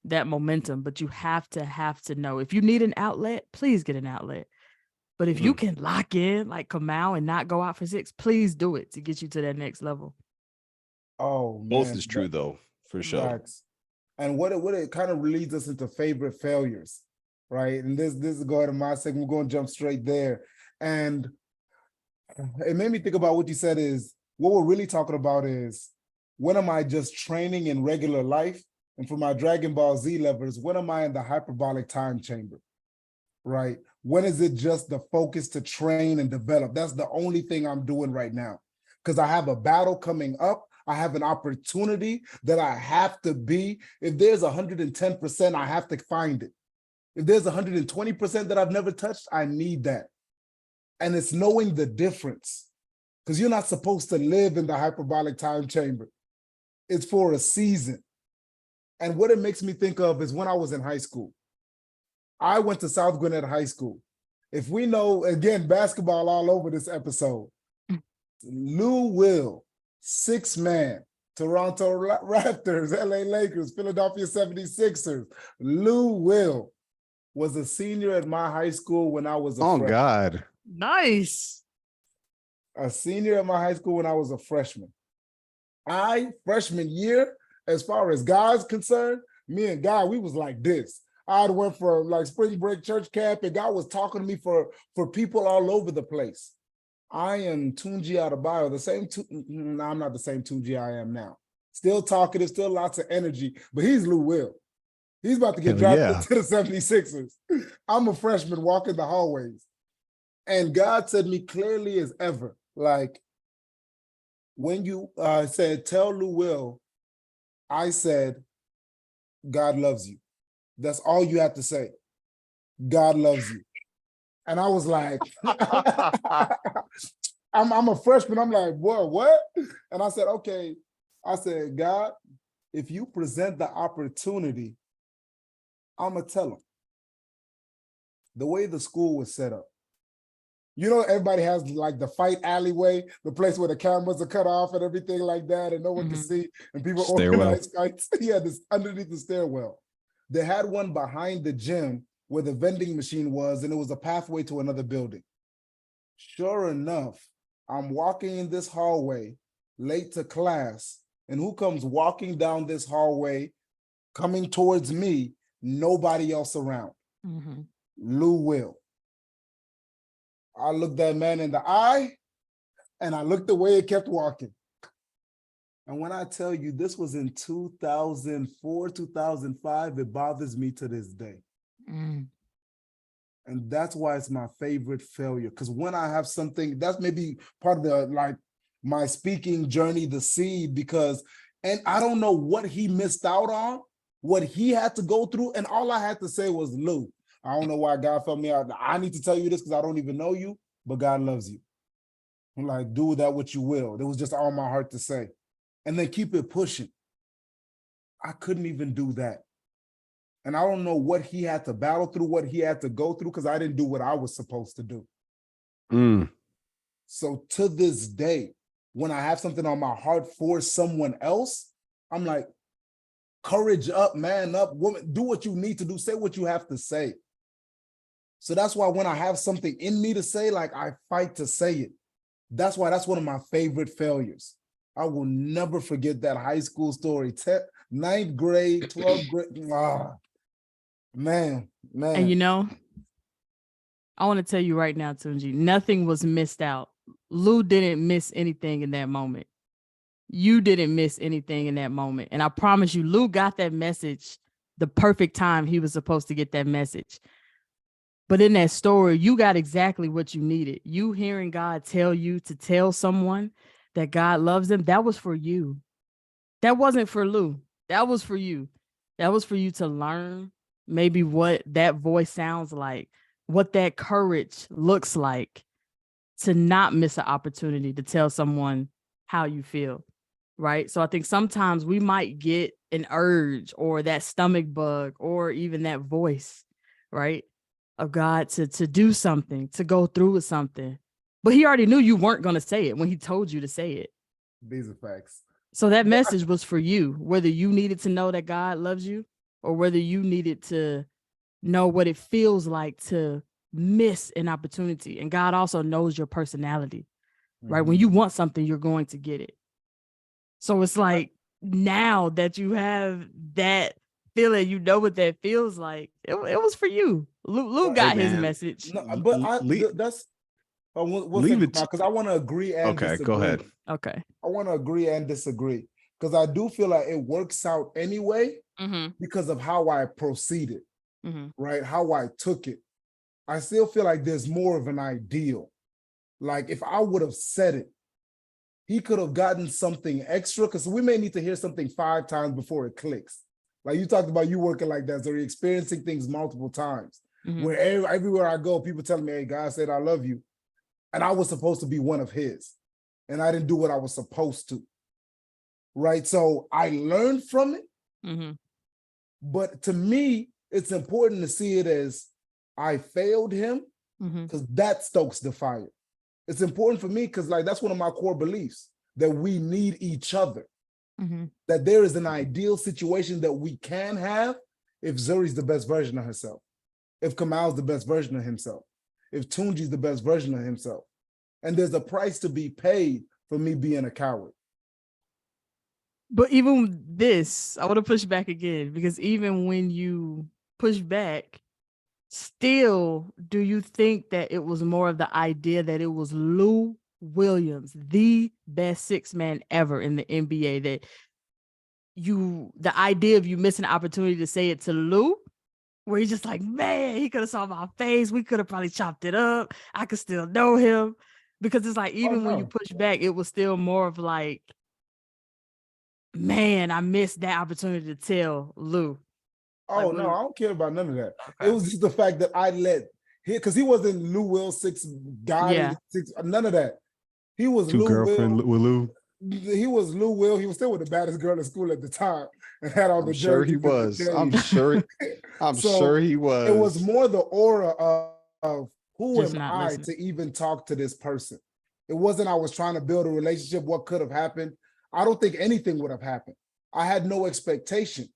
that momentum. But you have to know if you need an outlet, please get an outlet. But if you can lock in like Kamau and not go out for 6, please do it to get you to that next level. Oh, man. Both is true though, for sure. Facts. And what it kind of leads us into favorite failures, right? And this is going to my segment. We're going to jump straight there. And it made me think about what you said is, what we're really talking about is, when am I just training in regular life? And for my Dragon Ball Z lovers, when am I in the hyperbolic time chamber, right? When is it just the focus to train and develop? That's the only thing I'm doing right now. Because I have a battle coming up. I have an opportunity that I have to be. If there's 110%, I have to find it. If there's 120% that I've never touched, I need that. And it's knowing the difference. Because you're not supposed to live in the hyperbolic time chamber. It's for a season. And what it makes me think of is when I was in high school. I went to South Gwinnett High School. If we know, again, basketball all over this episode, Lou Will, 6-man, Toronto Raptors, LA Lakers, Philadelphia 76ers. Lou Will was a senior at my high school when I was a freshman. God. Nice. A senior at my high school when I was a freshman. Freshman year, as far as guys concerned, me and Guy, we was like this. I went for like spring break church camp, and God was talking to me for people all over the place. I am Tunji Adebayo, I'm not the same Tunji I am now. Still talkative, still lots of energy, but he's Lou Will. He's about to get Hell drafted yeah. to the 76ers. I'm a freshman walking the hallways. And God said me clearly as ever, like, when you said, tell Lou Will, I said, God loves you. That's all you have to say. God loves you. And I was like, I'm a freshman. I'm like, what? And I said, okay. I said, God, if you present the opportunity, I'm going to tell him. The way the school was set up. You know, everybody has like the fight alleyway, the place where the cameras are cut off and everything like that, and no one can see, and people Stairwell. organize fights. Yeah, this underneath the stairwell. They had one behind the gym where the vending machine was, and it was a pathway to another building. Sure enough, I'm walking in this hallway, late to class, and who comes walking down this hallway, coming towards me, nobody else around. Lou Will. I looked that man in the eye, and I looked the way it kept walking. And when I tell you this was in 2004, 2005, it bothers me to this day. And that's why it's my favorite failure. Because when I have something, that's maybe part of the, like, my speaking journey, the seed, because, and I don't know what he missed out on, what he had to go through. And all I had to say was, Lou, I don't know why God felt me out. I need to tell you this because I don't even know you, but God loves you. I'm like, do that what you will. It was just all my heart to say. And then keep it pushing. I couldn't even do that. And I don't know what he had to battle through, what he had to go through, because I didn't do what I was supposed to do. So to this day, when I have something on my heart for someone else, I'm like, courage up, man up, woman, do what you need to do, say what you have to say. So that's why when I have something in me to say, like, I fight to say it. That's why that's one of my favorite failures. I will never forget that high school story, 9th grade, 12th grade. Man. And you know, I want to tell you right now, Tunji, nothing was missed out. Lou didn't miss anything in that moment. You didn't miss anything in that moment. And I promise you, Lou got that message the perfect time he was supposed to get that message. But in that story, you got exactly what you needed. You hearing God tell you to tell someone that God loves them, that was for you. That wasn't for Lou. That was for you. That was for you to learn maybe what that voice sounds like, what that courage looks like, to not miss an opportunity to tell someone how you feel, right? So I think sometimes we might get an urge or that stomach bug or even that voice, right, of God to do something, to go through with something. But he already knew you weren't going to say it when he told you to say it. These are facts. So that message was for you, whether you needed to know that God loves you or whether you needed to know what it feels like to miss an opportunity. And God also knows your personality, right? When you want something, you're going to get it. So it's like, now that you have that feeling, you know what that feels like. It was for you. Lou got his message. No, but that's leave it because I want to agree and disagree. Go ahead. Okay. I want to agree and disagree because I do feel like it works out anyway because of how I proceeded, right? How I took it. I still feel like there's more of an ideal. Like if I would have said it, he could have gotten something extra because we may need to hear something 5 times before it clicks. Like you talked about you working like that, so you're experiencing things multiple times. Where everywhere I go, people telling me, hey, God said I love you. And I was supposed to be one of his. And I didn't do what I was supposed to. Right? So I learned from it. But to me, it's important to see it as I failed him because that stokes the fire. It's important for me because like that's one of my core beliefs, that we need each other. That there is an ideal situation that we can have if Zuri's the best version of herself, if Kamau's the best version of himself, if Tunji's the best version of himself. And there's a price to be paid for me being a coward. But even this, I want to push back again, because even when you push back, still, do you think that it was more of the idea that it was Lou Williams, the best 6-man ever in the NBA, that the idea of you missing the opportunity to say it to Lou, where he's just like, man, he could have saw my face. We could have probably chopped it up. I could still know him. Because it's like, even when you push back, it was still more of like, man, I missed that opportunity to tell Lou. Oh, Like, no, I don't care about none of that. Okay. It was just the fact that I let him, because he wasn't Lou Will six guy, Yeah. none of that. He was Two Lou girlfriend Will. with Lou. He was Lou Will. He was still with the baddest girl in school at the time and had all the I'm sure he jerseys and the was. I'm chains. sure. I'm So, sure he was. It was more the aura of who Just am not I listening. to even talk to this person? It wasn't I was trying to build a relationship, what could have happened. I don't think anything would have happened. I had no expectation.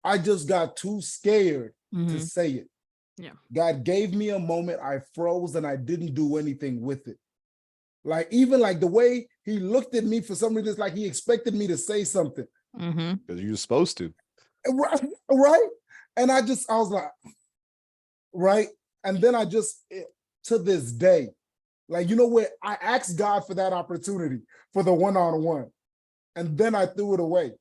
I just got too scared to Mhm. say it. Yeah. God gave me a moment, I froze and I didn't do anything with it. Like, even like the way he looked at me, for some reason, it's like he expected me to say something. Mhm. Because you were supposed to. Right? And I was like, right? And then to this day, like, you know what? I asked God for that opportunity for the one-on-one, and then I threw it away.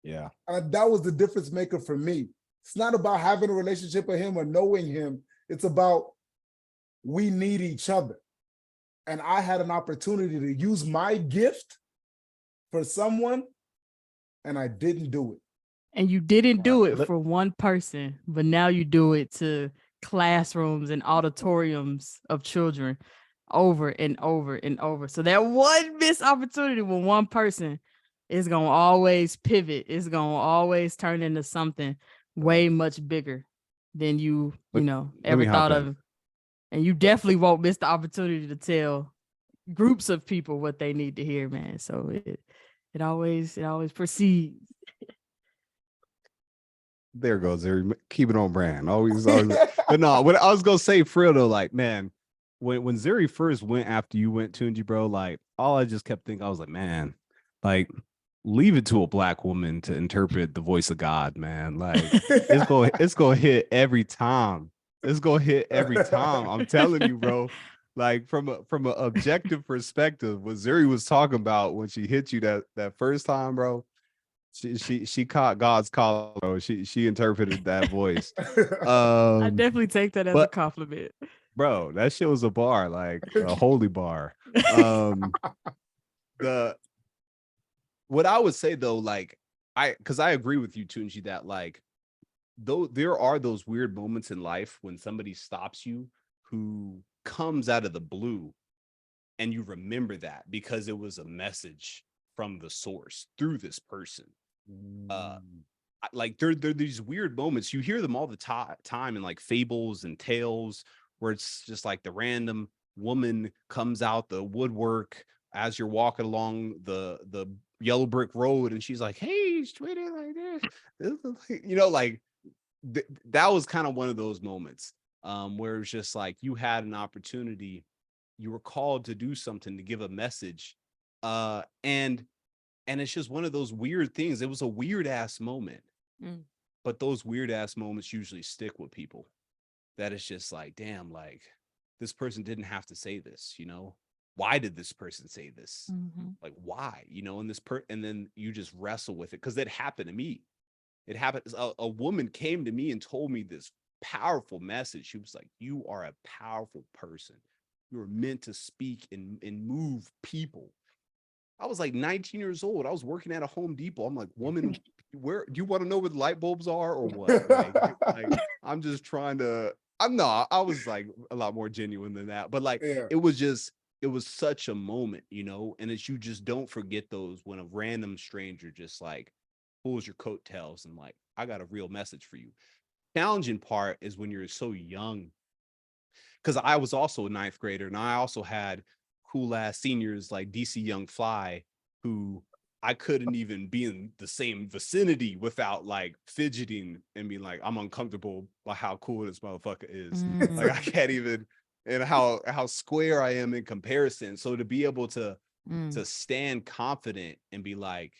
Yeah. And that was the difference maker for me. It's not about having a relationship with him or knowing him. It's about we need each other. And I had an opportunity to use my gift for someone, and I didn't do it. And you didn't do it Let- for one person, but now you do it to classrooms and auditoriums of children over and over and over. So that one missed opportunity with one person is going to always pivot. It's going to always turn into something way much bigger than you Let ever me hop thought in. of. And you definitely won't miss the opportunity to tell groups of people what they need to hear, man. So it always proceeds. There goes there. Keep it on brand. Always. But no, what I was gonna say for real though, like, man, when Zuri first went after you went, Tunji, bro, like, all I just kept thinking, I was like, man, like, leave it to a black woman to interpret the voice of God, man. Like, it's gonna hit every time. It's gonna hit every time. I'm telling you, bro. Like, from an objective perspective, what Zuri was talking about when she hit you that first time, bro. She caught God's call, bro. She interpreted that voice. I definitely take that as a compliment. Bro, that shit was a bar, like a holy bar. What I would say though, like, because I agree with you, Tunji, that like, though there are those weird moments in life when somebody stops you who comes out of the blue, and you remember that because it was a message from the source through this person. Like there are these weird moments. You hear them all the time in like fables and tales where it's just like the random woman comes out the woodwork as you're walking along the yellow brick road, and she's like, hey, sweetie, like this, like that was kind of one of those moments where it's just like you had an opportunity, you were called to do something, to give a message, and it's just one of those weird things. It was a weird ass moment, but those weird ass moments usually stick with people. That it's just like, damn, like this person didn't have to say this, why did this person say this? Like, why, and then you just wrestle with it, because it happened to me. It happened. A woman came to me and told me this powerful message. She was like, you are a powerful person. You were meant to speak and move people. I was like 19 years old. I was working at a Home Depot. I'm like, woman, where do you want to know where the light bulbs are or what? Like I'm just trying to, I was like a lot more genuine than that. But like, Yeah. it was such a moment, and it's, you just don't forget those when a random stranger just like pulls your coattails and like, I got a real message for you. Challenging part is when you're so young, because I was also a ninth grader, and I also had cool ass seniors like DC Young Fly, who I couldn't even be in the same vicinity without like fidgeting and being like, I'm uncomfortable by how cool this motherfucker is. Like, I can't even, and how square I am in comparison. So to be able to stand confident and be like,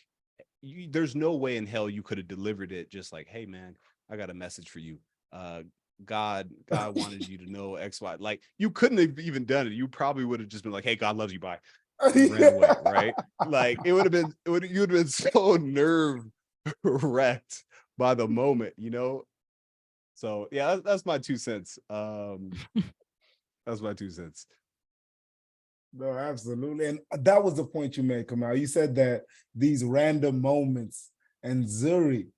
there's no way in hell you could have delivered it just like, hey man, I got a message for you. God wanted you to know X, Y. Like, you couldn't have even done it. You probably would have just been like, hey, God loves you, bye. And ran away, right? Like, you would have been so wrecked by the moment, you know? So yeah, that's my 2 cents. That's my 2 cents. No, absolutely. And that was the point you made, Kamau. You said that these random moments and Zuri,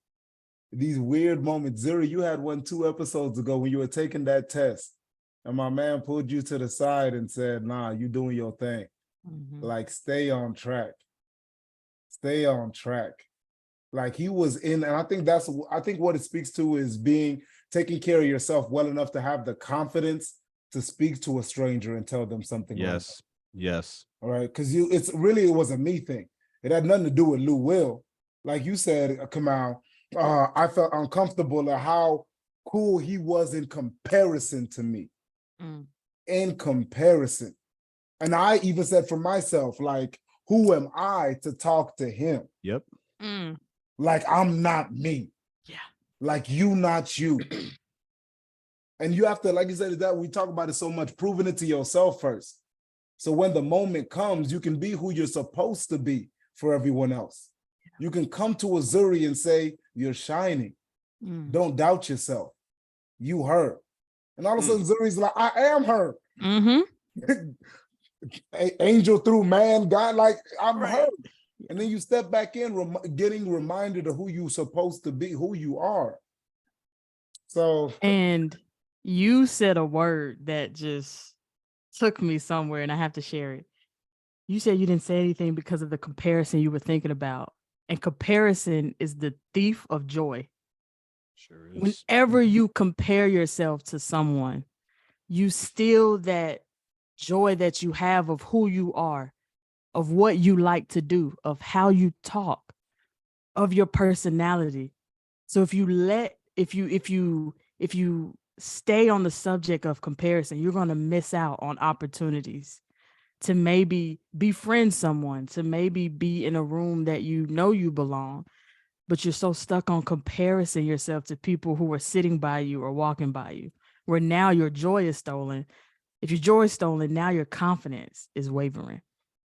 these weird moments. Zuri, you had one 2 episodes ago when you were taking that test, and my man pulled you to the side and said, nah, you doing your thing. Like, stay on track. Stay on track. Like, he was in, and I think what it speaks to is taking care of yourself well enough to have the confidence to speak to a stranger and tell them something. Yes. Yes. All right. Because it was a me thing. It had nothing to do with Lou Will. Like you said, Kamau, I felt uncomfortable at how cool he was in comparison to me. In comparison. And I even said for myself, like, who am I to talk to him? Yep. Like, I'm not me. Yeah. Like, you not you. And you have to, like you said, that we talk about it so much, proving it to yourself first. So when the moment comes, you can be who you're supposed to be for everyone else. You can come to a Zuri and say, you're shining. Don't doubt yourself. You her. And all of a sudden, Zuri's like, I am her. Angel through man, God, like, I'm her. And then you step back in, getting reminded of who you're supposed to be, who you are. So. And you said a word that just took me somewhere, and I have to share it. You said you didn't say anything because of the comparison you were thinking about. And comparison is the thief of joy. Sure is. Whenever you compare yourself to someone, you steal that joy that you have of who you are, of what you like to do, of how you talk, of your personality. So if you stay on the subject of comparison, you're going to miss out on opportunities to maybe befriend someone, to maybe be in a room that you know you belong, but you're so stuck on comparing yourself to people who are sitting by you or walking by you, where now your joy is stolen. If your joy is stolen, now your confidence is wavering.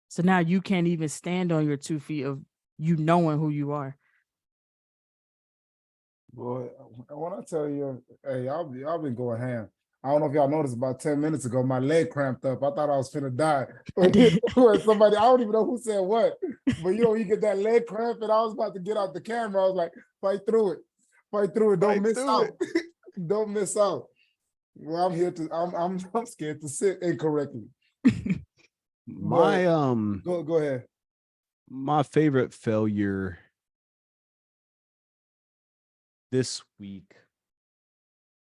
So now you can't even stand on your 2 feet of you knowing who you are. Boy, when I tell you, hey, y'all been going ham. I don't know if y'all noticed, about 10 minutes ago, my leg cramped up. I thought I was finna die. Somebody, I don't even know who said what, but you get that leg cramp, and I was about to get out the camera. I was like, fight through it. Don't miss out. Don't miss out. Well, I'm scared to sit incorrectly. My Go ahead. My favorite failure this week.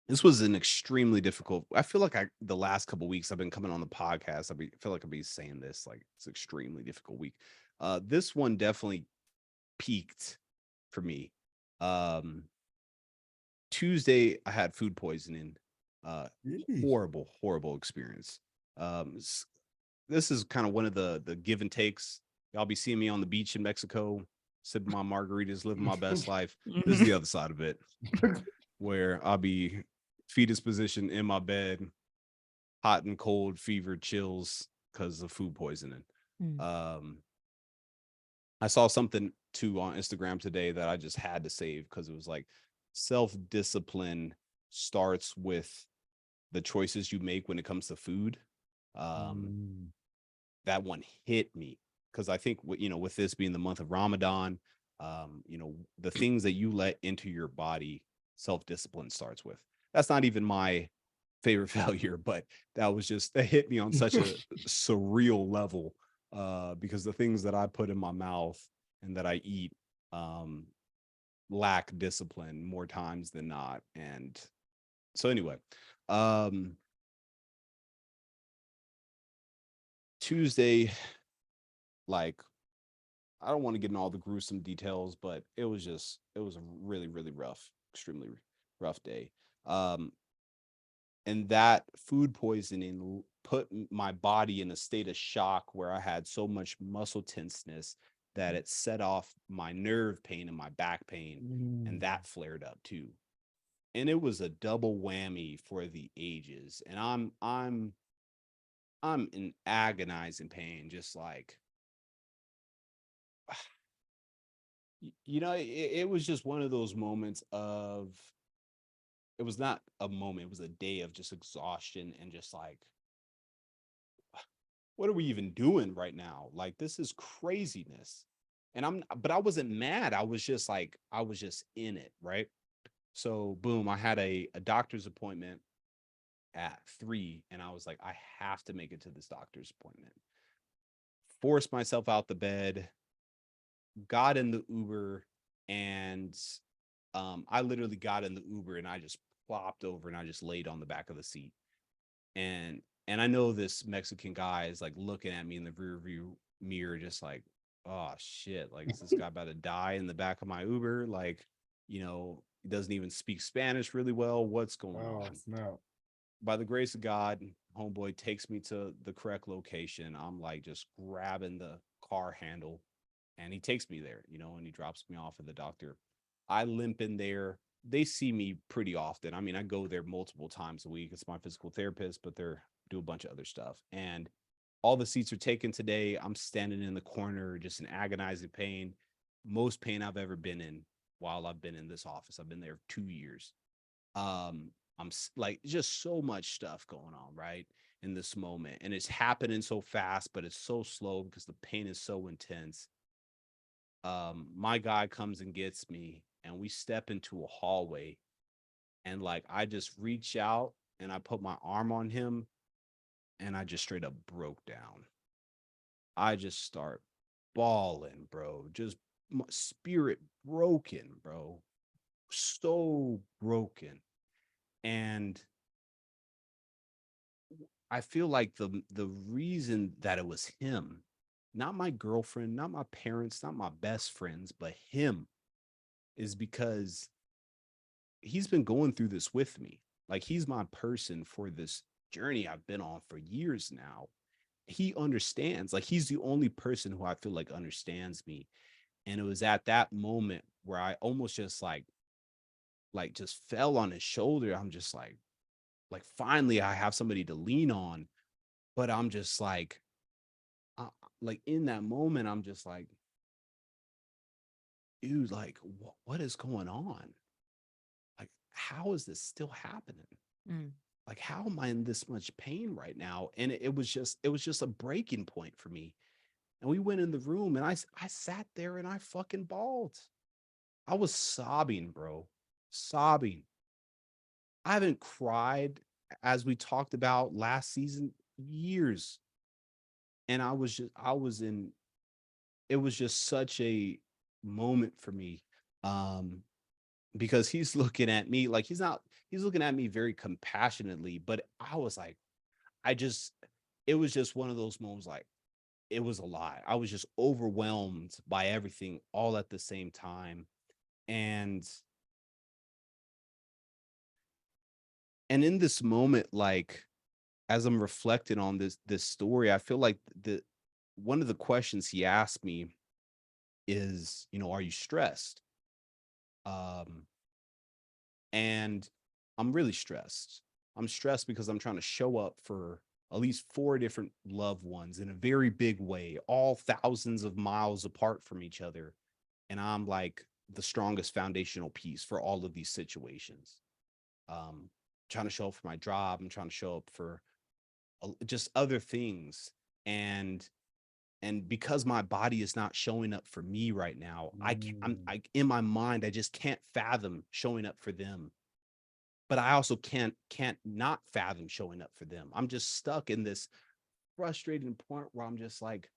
This was an extremely difficult. I feel like the last couple of weeks I've been coming on the podcast. Feel like I'll be saying this, like, it's an extremely difficult week. This one definitely peaked for me. Tuesday I had food poisoning. Horrible experience. This is kind of one of the give and takes. Y'all be seeing me on the beach in Mexico, sipping my margaritas, living my best life. This is the other side of it, where I'll be fetus position in my bed, hot and cold, fever, chills because of food poisoning. I saw something too on Instagram today that I just had to save because it was like, self-discipline starts with the choices you make when it comes to food. That one hit me because I think, with this being the month of Ramadan, the things that you let into your body, self-discipline starts with. That's not even my favorite failure, but that hit me on such a surreal level, because the things that I put in my mouth and that I eat lack discipline more times than not. And so anyway, Tuesday, like, I don't want to get in all the gruesome details, but it was a really, really rough, extremely rough day. And that food poisoning put my body in a state of shock where I had so much muscle tenseness that it set off my nerve pain and my back pain, and that flared up too. And it was a double whammy for the ages. And I'm in agonizing pain, just like, You know, it was just one of those moments of, it was not a moment, it was a day of just exhaustion and just like, what are we even doing right now? Like, this is craziness. And but I wasn't mad. I was just like, I was just in it, right? So boom, I had a doctor's appointment at 3, and I was like, I have to make it to this doctor's appointment. Forced myself out the bed, got in the Uber, and I literally got in the Uber and I just plopped over and I just laid on the back of the seat. And I know this Mexican guy is like looking at me in the rear view mirror, just like, oh shit, like, is this guy about to die in the back of my Uber? Like, he doesn't even speak Spanish really well. What's going on? Snap. By the grace of God, homeboy takes me to the correct location. I'm like just grabbing the car handle and he takes me there, and he drops me off at the doctor. I limp in there. They see me pretty often. I mean, I go there multiple times a week. It's my physical therapist, but they're do a bunch of other stuff. And all the seats are taken today. I'm standing in the corner, just in agonizing pain, most pain I've ever been in while I've been in this office. I've been there 2 years. I'm like, just so much stuff going on, right, in this moment. And it's happening so fast, but it's so slow because the pain is so intense. My guy comes and gets me, and we step into a hallway, and like, I just reach out and I put my arm on him, and I just straight up broke down. I just start bawling, bro. Just my spirit broken, bro. So broken. And I feel like the reason that it was him, not my girlfriend, not my parents, not my best friends, but him, is because he's been going through this with me. Like, he's my person for this journey I've been on for years now. He understands. Like, he's the only person who I feel like understands me. And it was at that moment where I almost just like just fell on his shoulder. I'm just like finally I have somebody to lean on. But I'm just uh, like in that moment, I'm just like, dude, like, what is going on? Like, how is this still happening? Mm. Like, how am I in this much pain right now? And it was just a breaking point for me. And we went in the room, and I sat there and I fucking bawled. I was sobbing, bro. Sobbing. I haven't cried, as we talked about last season, years. And I was in, it was just such a moment for me. Um, because he's looking at me like, he's looking at me very compassionately, but I was like, I just, it was just one of those moments, like, it was a lot. I was just overwhelmed by everything all at the same time. And in this moment, like, as I'm reflecting on this story, I feel like the one of the questions he asked me is, are you stressed? Um, and I'm really stressed. I'm stressed because I'm trying to show up for at least 4 different loved ones in a very big way, all thousands of miles apart from each other. And I'm like the strongest foundational piece for all of these situations. Um, Trying to show up for my job. I'm trying to show up for just other things. And because my body is not showing up for me right now, I in my mind, I just can't fathom showing up for them. But I also can't not fathom showing up for them. I'm just stuck in this frustrating point where I'm just like,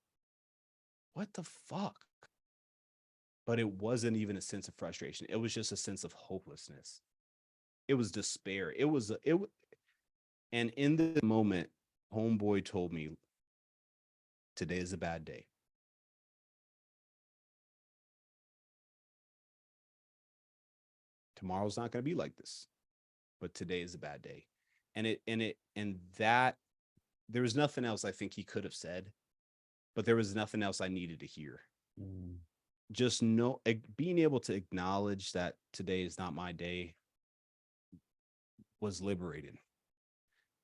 what the fuck? But it wasn't even a sense of frustration. It was just a sense of hopelessness. It was despair. And in the moment, homeboy told me, today is a bad day. Tomorrow's not going to be like this, but today is a bad day. And that, there was nothing else I think he could have said, but there was nothing else I needed to hear. Just being able to acknowledge that today is not my day was liberating.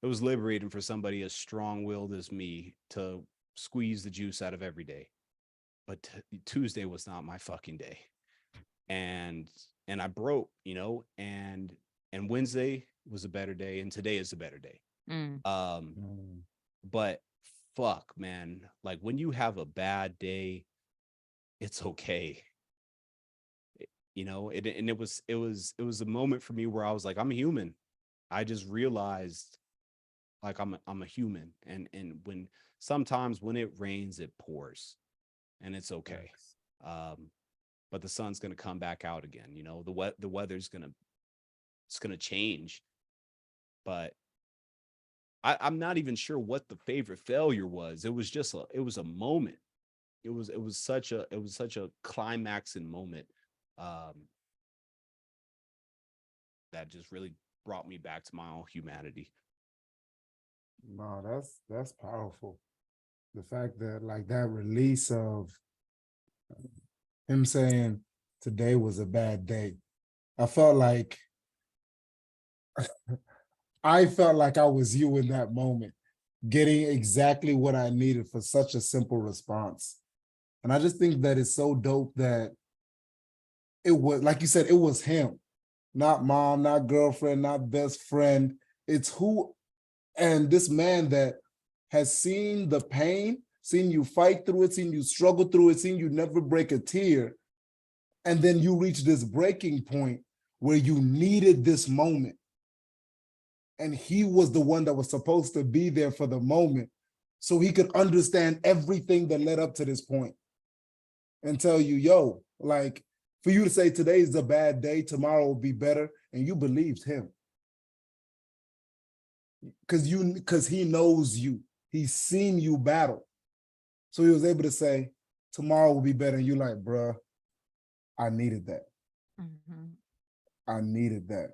It was liberating for somebody as strong-willed as me to squeeze the juice out of every day. But Tuesday was not my fucking day. and I broke, you know, and Wednesday was a better day, and today is a better day. Mm. But fuck, man, like when you have a bad day, it's okay. You know, and it was a moment for me where I was like, I'm a human. I just realized like I'm a human, and when sometimes when it rains, it pours, and it's okay. But the sun's gonna come back out again. You know, the weather's gonna change. But I'm not even sure what the favorite failure was. It was just it was a moment. It was such a climaxing moment. Um, that just really brought me back to my own humanity. No, that's powerful. The fact that like that release of him saying today was a bad day. I felt like I felt like I was you in that moment, getting exactly what I needed for such a simple response. And I just think that it's so dope that it was, like you said, it was him, not mom, not girlfriend, not best friend. It's who, and this man that has seen the pain, seen you fight through it, seen you struggle through it, seen you never break a tear. And then you reach this breaking point where you needed this moment. And he was the one that was supposed to be there for the moment so he could understand everything that led up to this point and tell you, yo, like for you to say today's a bad day, tomorrow will be better, and you believed him. Because he knows you. He's seen you battle. So he was able to say, tomorrow will be better. And you like, bruh, I needed that. Mhm. I needed that.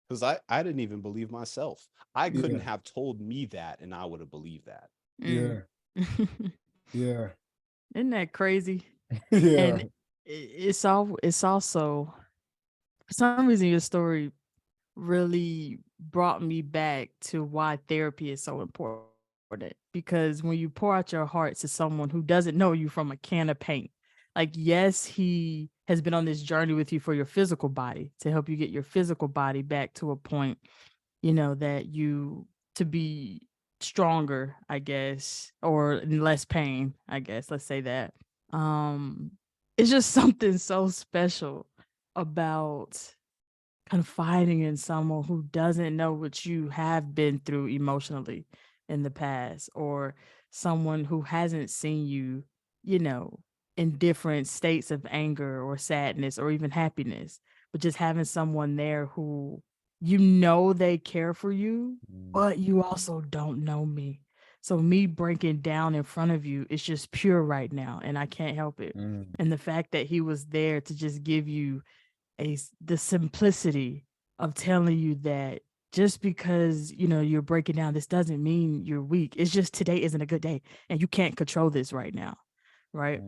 Because I didn't even believe myself. I couldn't Yeah. have told me that, and I would have believed that. Yeah. Mm. Yeah. Isn't that crazy? Yeah. And it's also for some reason your story really brought me back to why therapy is so important. Because when you pour out your heart to someone who doesn't know you from a can of paint, like, yes, he has been on this journey with you for your physical body to help you get your physical body back to a point, you know, that you to be stronger, I guess, or in less pain, I guess. Let's say that. Um, it's just something so special about confiding in someone who doesn't know what you have been through emotionally in the past, or someone who hasn't seen you, you know, in different states of anger or sadness or even happiness, but just having someone there who you know they care for you, but you also don't know me. So me breaking down in front of you is just pure right now, and I can't help it. And the fact that he was there to just give you the simplicity of telling you that just because, you know, you're breaking down, this doesn't mean you're weak. It's just today isn't a good day and you can't control this right now, right?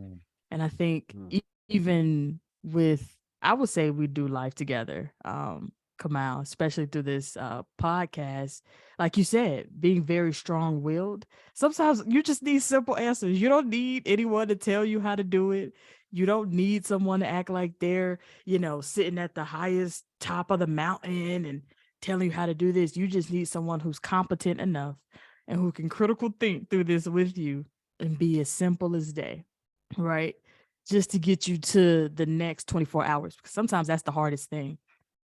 And I think even with, I would say we do life together, Kamau, especially through this podcast. Like you said, being very strong-willed. Sometimes you just need simple answers. You don't need anyone to tell you how to do it. You don't need someone to act like they're, you know, sitting at the highest top of the mountain and telling you how to do this. You just need someone who's competent enough and who can critical think through this with you and be as simple as day, right? Just to get you to the next 24 hours. Because sometimes that's the hardest thing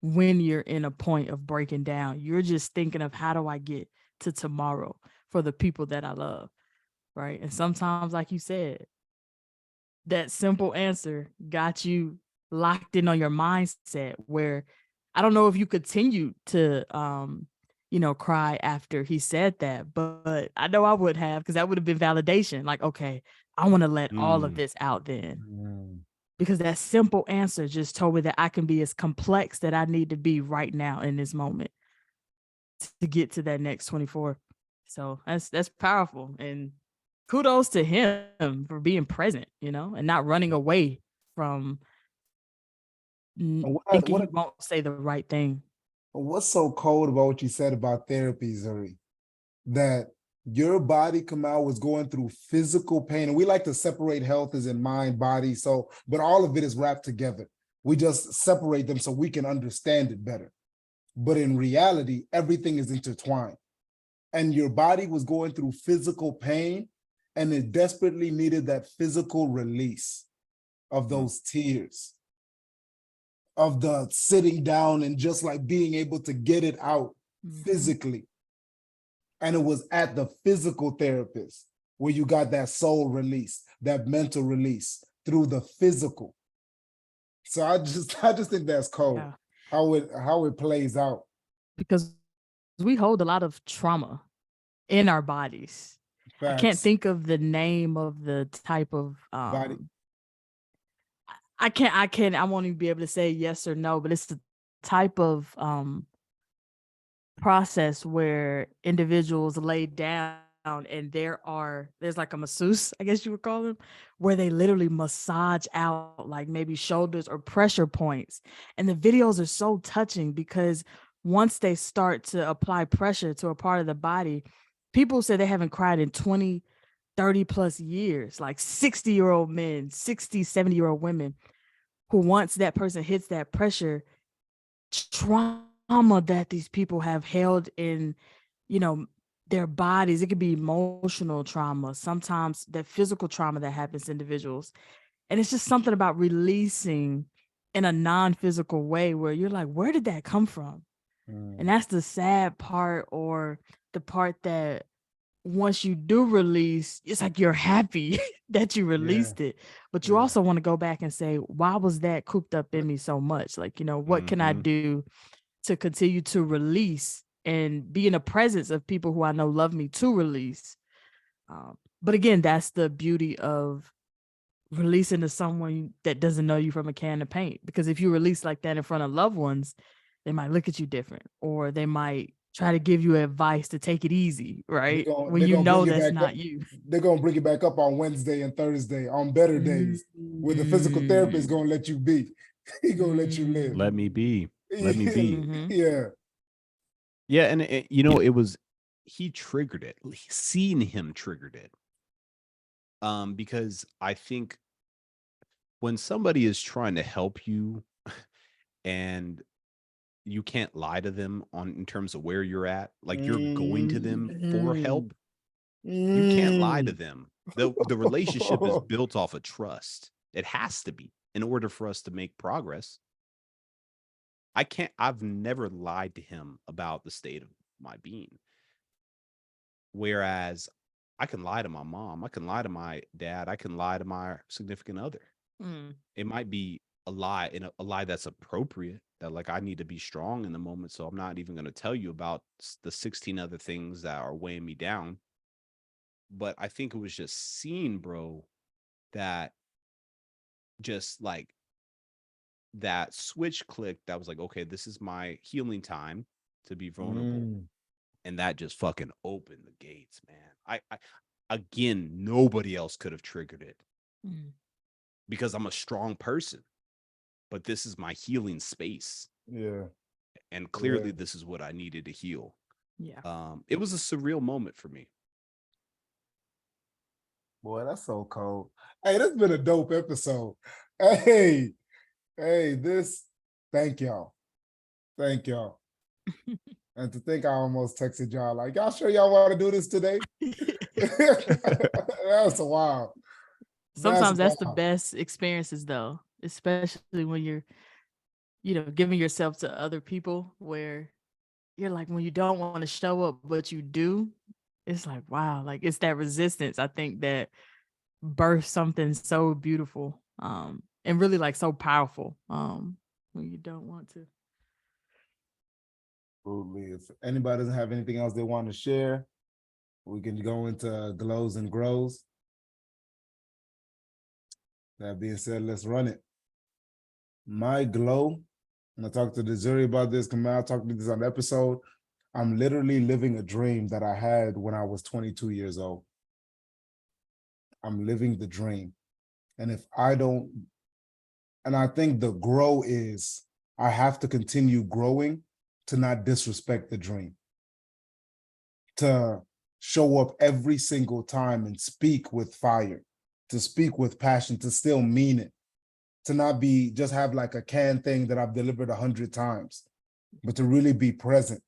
when you're in a point of breaking down. You're just thinking of how do I get to tomorrow for the people that I love, right? And sometimes, like you said, that simple answer got you locked in on your mindset where I don't know if you continue to you know, cry after he said that, but I know I would have, because that would have been validation. Like, okay, I want to let all of this out then. Because that simple answer just told me that I can be as complex that I need to be right now in this moment to get to that next 24. So that's powerful. And kudos to him for being present, you know, and not running away from thinking you won't say the right thing. What's so cold about what you said about therapy, Zuri? That Your body, Kamau, was going through physical pain. And we like to separate health as in mind, body, soul, but all of it is wrapped together. We just separate them so we can understand it better. But in reality, everything is intertwined. And your body was going through physical pain, and it desperately needed that physical release of those tears, of the sitting down and just like being able to get it out physically. And it was at the physical therapist where you got that soul release, that mental release through the physical. So I just think that's cool. Yeah. How it plays out. Because we hold a lot of trauma in our bodies. I can't Facts. think of the name of the type of Body. I won't even be able to say yes or no, but it's the type of process where individuals lay down and there's like a masseuse, I guess you would call them, where they literally massage out like maybe shoulders or pressure points. And the videos are so touching because once they start to apply pressure to a part of the body, people say they haven't cried in 20, 30 plus years, like 60-year-old men, 60, 70-year-old women, who once that person hits that pressure, trauma that these people have held in, their bodies. It could be emotional trauma, sometimes that physical trauma that happens to individuals. And it's just something about releasing in a non-physical way where you're like, where did that come from? And that's the sad part, or the part that once you do release, it's like you're happy that you released it, but you also want to go back and say, why was that cooped up in me so much? Like, what can I do to continue to release and be in the presence of people who I know love me to release? But again, that's the beauty of releasing to someone that doesn't know you from a can of paint. Because if you release like that in front of loved ones, they might look at you different, or they might try to give you advice to take it easy, right? When you know that's not you. They're going to bring it back up on Wednesday and Thursday on better days where the physical therapist is going to let you be. He going to let you live. Let me be. Let me be. Yeah. Yeah. And it was, he triggered it. Seeing him triggered it. Because I think when somebody is trying to help you and you can't lie to them in terms of where you're at, like you're going to them for help, you can't lie to them. The relationship is built off of trust. It has to be in order for us to make progress. I've never lied to him about the state of my being. Whereas I can lie to my mom, I can lie to my dad, I can lie to my significant other. It might be a lie, a lie that's appropriate, that like I need to be strong in the moment, so I'm not even going to tell you about the 16 other things that are weighing me down. But I think it was just seeing, bro, that just like that switch clicked, that was like, okay, this is my healing time to be vulnerable. And that just fucking opened the gates, man. I again, nobody else could have triggered it because I'm a strong person, but this is my healing space. Yeah. And clearly this is what I needed to heal. Yeah. It was a surreal moment for me. Boy, that's so cold. Hey, this has been a dope episode. Hey, thank y'all. Thank y'all. And to think I almost texted y'all like, y'all sure y'all want to do this today? That's wild. Sometimes that's the best experiences though, especially when you're, giving yourself to other people, where you're like, when you don't want to show up, but you do, it's like, wow, like it's that resistance, I think, that births something so beautiful, and really like so powerful, when you don't want to. Absolutely. If anybody doesn't have anything else they want to share, we can go into glows and grows. That being said, let's run it. My glow, and I talked to the Zuri about this, Kamau talked to this on the episode. I'm literally living a dream that I had when I was 22 years old. I'm living the dream. And I think the grow is, I have to continue growing to not disrespect the dream. To show up every single time and speak with fire, to speak with passion, to still mean it, to not be just have like a canned thing that I've delivered 100 times, but to really be present.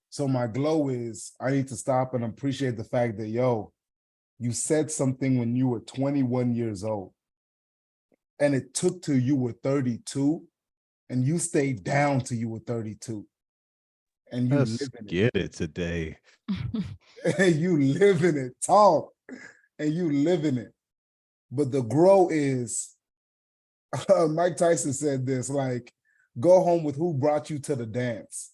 So my glow is I need to stop and appreciate the fact that, yo, you said something when you were 21 years old, and it took till you were 32, and you stayed down till you were 32, and you Let's live in get it today. it. And you live in it. Talk, and you live in it. But the grow is, Mike Tyson said this, like, go home with who brought you to the dance.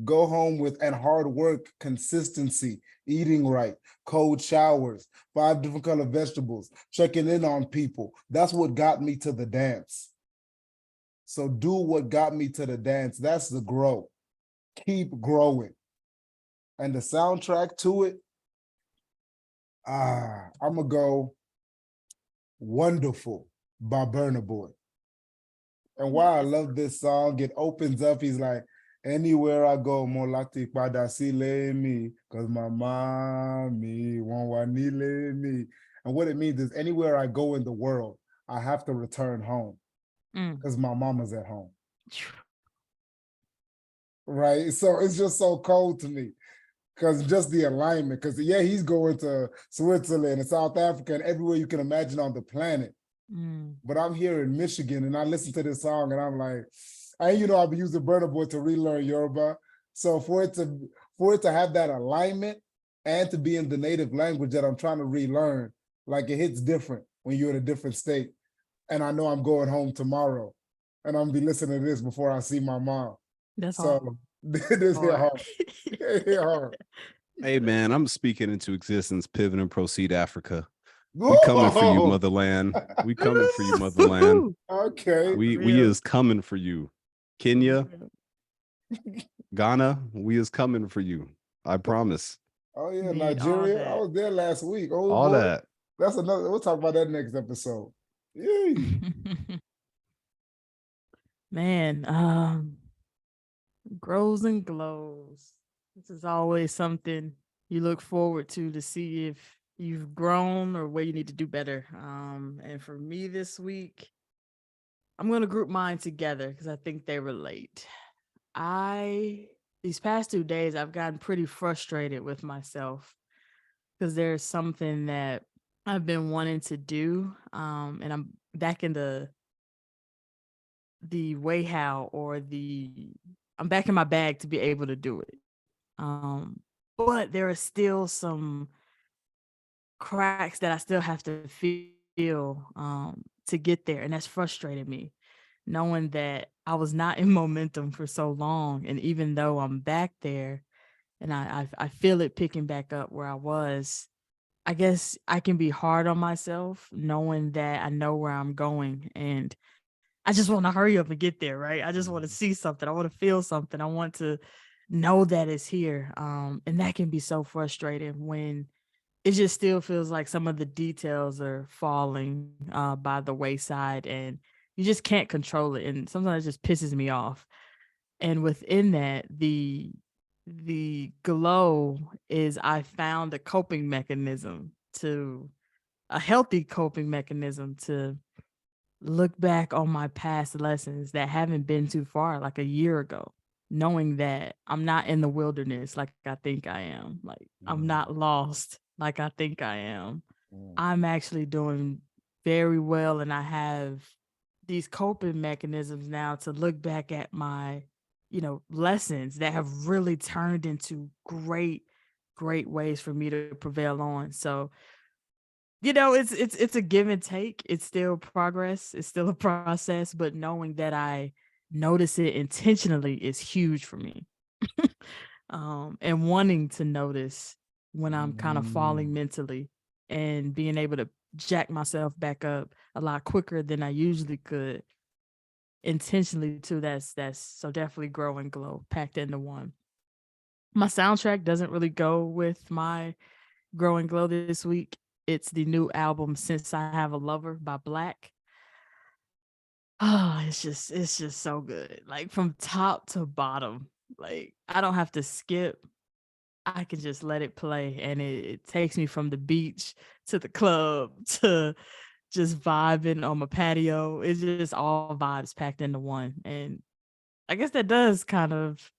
Go home with, and hard work, consistency, eating right, cold showers, 5 different color vegetables, checking in on people. That's what got me to the dance. So do what got me to the dance. That's the grow. Keep growing. And the soundtrack to it, I'm gonna go Wonderful by Burna Boy. And why I love this song, it opens up, he's like, anywhere I go, mo lati pada sile mi, cause my mommy won't wanile me. And what it means is anywhere I go in the world, I have to return home because my mama's at home. Right? So it's just so cold to me because just the alignment, because yeah, he's going to Switzerland and South Africa and everywhere you can imagine on the planet. But I'm here in Michigan and I listen to this song and I'm like, I've been using Burna Boy to relearn Yoruba. So for it to have that alignment and to be in the native language that I'm trying to relearn, like it hits different when you're in a different state. And I know I'm going home tomorrow and I'm gonna be listening to this before I see my mom. That's so all. this hit hard. It hit hard. Hey man, I'm speaking into existence, pivot and proceed Africa. We coming for you, Whoa! motherland. We coming for you, motherland. Okay. We is coming for you. Kenya, Ghana, we is coming for you. I promise. Oh yeah, Need all Nigeria. I that. was there last week. Oh All boy. that. That's another. We'll talk about that next episode. Yay. Man, grows and glows. This is always something you look forward to see if you've grown or where you need to do better. And for me this week, I'm going to group mine together because I think they relate. These past 2 days, I've gotten pretty frustrated with myself because there's something that I've been wanting to do. And I'm back in the way how, or I'm back in my bag to be able to do it. But there are still some cracks that I still have to feel to get there. And that's frustrated me, knowing that I was not in momentum for so long. And even though I'm back there and I feel it picking back up where I was, I guess I can be hard on myself knowing that I know where I'm going. And I just want to hurry up and get there, right? I just want to see something. I want to feel something. I want to know that it's here. And that can be so frustrating when it just still feels like some of the details are falling by the wayside and you just can't control it. And sometimes it just pisses me off. And within that, the glow is I found a coping mechanism, a healthy coping mechanism to look back on my past lessons that haven't been too far, like a year ago, knowing that I'm not in the wilderness like I think I am. Like I'm not lost like I think I am. I'm actually doing very well, and I have these coping mechanisms now to look back at my, lessons that have really turned into great, great ways for me to prevail on. So it's a give and take. It's still progress. It's still a process, but knowing that I notice it intentionally is huge for me. And wanting to notice when I'm kind of falling mentally and being able to jack myself back up a lot quicker than I usually could intentionally too. That's so definitely grow and glow packed into one. My soundtrack doesn't really go with my grow and glow this week. It's the new album Since I Have a Lover by Black. Oh, it's just so good. Like from top to bottom. Like I don't have to skip. I can just let it play, and it takes me from the beach to the club to just vibing on my patio. It's just all vibes packed into one, and I guess that does kind of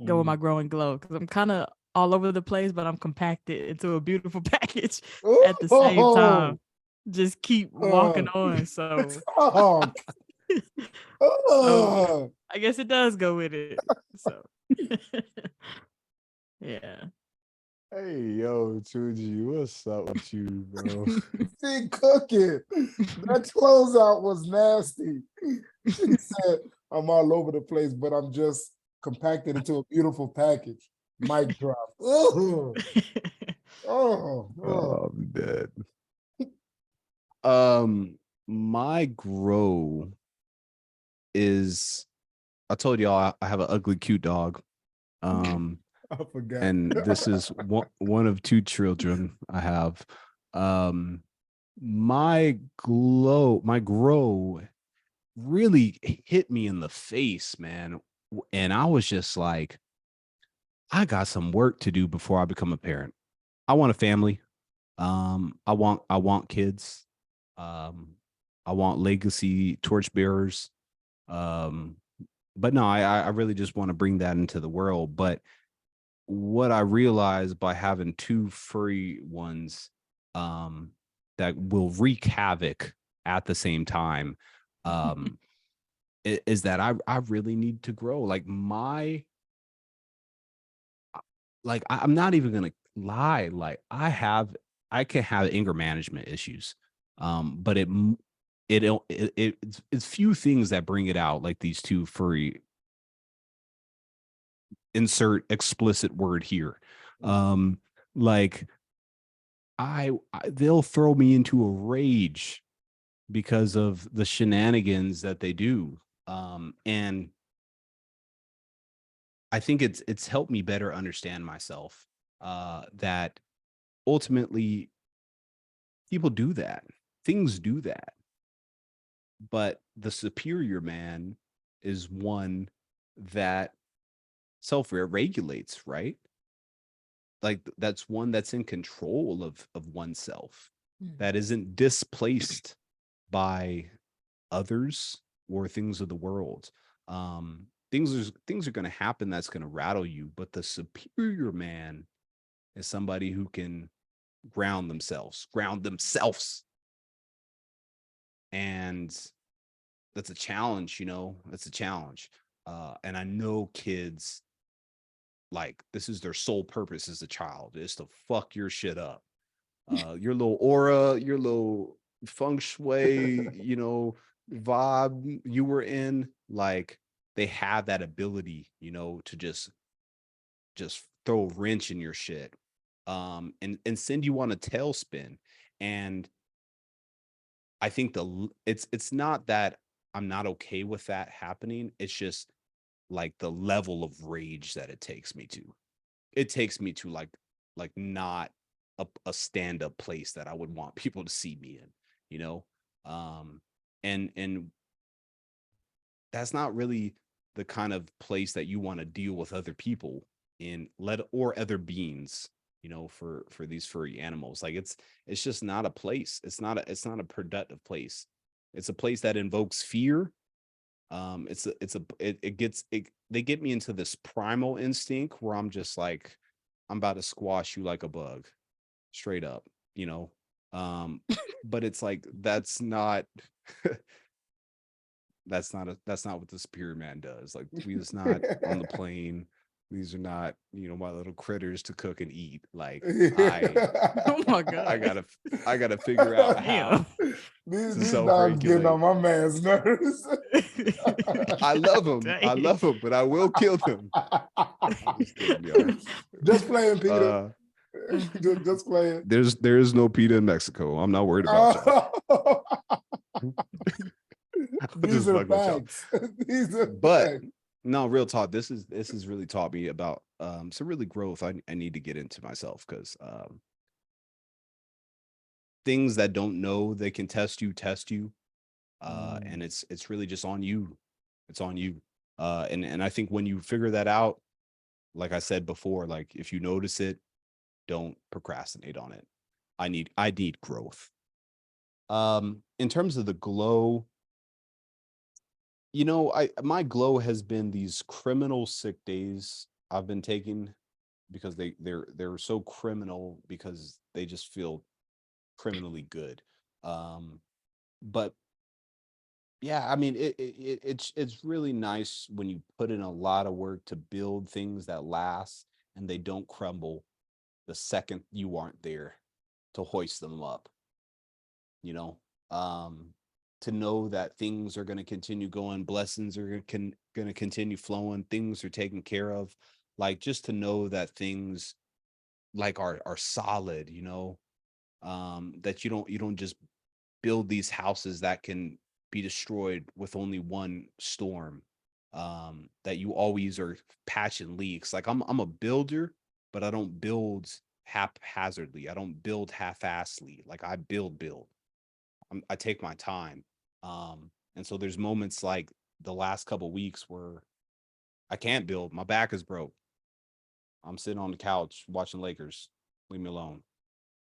go with my growing glow because I'm kind of all over the place, but I'm compacted into a beautiful package at the same time. Oh, Just keep uh, walking on. So, oh, so oh. I guess it does go with it. So, yeah. Hey, yo, Tunji, what's up with you, bro? She cooking. That closeout was nasty. She said, I'm all over the place, but I'm just compacted into a beautiful package. Mic drop. Oh, oh, oh. I'm dead. My grow is, I told y'all I have an ugly, cute dog. I forgot. And this is one of two children I have. My grow really hit me in the face, man. And I was just like, I got some work to do before I become a parent. I want a family. I want kids. I want legacy torchbearers. Um, but no, I really just want to bring that into the world. But what I realized by having two furry ones, that will wreak havoc at the same time, is that I really need to grow. I'm not even gonna lie. Like I can have anger management issues, but it's few things that bring it out, like these two furry, insert explicit word here. Like they'll throw me into a rage because of the shenanigans that they do. And I think it's helped me better understand myself, that ultimately people do that. Things do that. But the superior man is one that self-regulates, right? Like that's one that's in control of oneself, that isn't displaced by others or things of the world. Things are going to happen that's going to rattle you, but the superior man is somebody who can ground themselves, and that's a challenge. That's a challenge. And I know kids, like, this is their sole purpose as a child, is to fuck your shit up. Your little aura, your little feng shui, vibe you were in, like, they have that ability, to just throw a wrench in your shit, and send you on a tailspin. And I think it's not that I'm not okay with that happening. It's just like the level of rage that it takes me to. It takes me to like not a stand-up place that I would want people to see me in, you know? And that's not really the kind of place that you want to deal with other people in, or other beings, for these furry animals. Like it's just not a place. It's not a productive place. It's a place that invokes fear. They get me into this primal instinct where I'm just like, I'm about to squash you like a bug, straight up, you know. But it's like that's not that's not what the superior man does. Like, we just not on the plane. These are not, my little critters to cook and eat. Like, Oh my I god. gotta figure out how These to these dogs getting self-regulate. on my man's nerves. I love them. Dang. But I will kill them. Just kidding, y'all. Just playing, Peter. Uh, Just playing. there is no PETA in Mexico. I'm not worried about y'all. I'm These just are fucking with y'all. facts. These are But facts. no, real talk. This has really taught me about some really growth I need to get into myself, because things that don't know they can test you. And it's really just on you. It's on you. And I think when you figure that out, like I said before, like if you notice it, don't procrastinate on it. I need growth. In terms of the glow, my glow has been these criminal sick days I've been taking, because they're so criminal because they just feel criminally good. But yeah, I mean, it's really nice when you put in a lot of work to build things that last and they don't crumble the second you aren't there to hoist them up. You know, to know that things are going to continue going, blessings are going to continue flowing, things are taken care of, like just to know that things like are solid, that you don't just build these houses that can be destroyed with only one storm, that you always are patching leaks. Like I'm a builder, but I don't build haphazardly. I don't build half-assedly. Like I build. I take my time. And so there's moments like the last couple weeks where I can't build. My back is broke. I'm sitting on the couch watching Lakers. Leave me alone.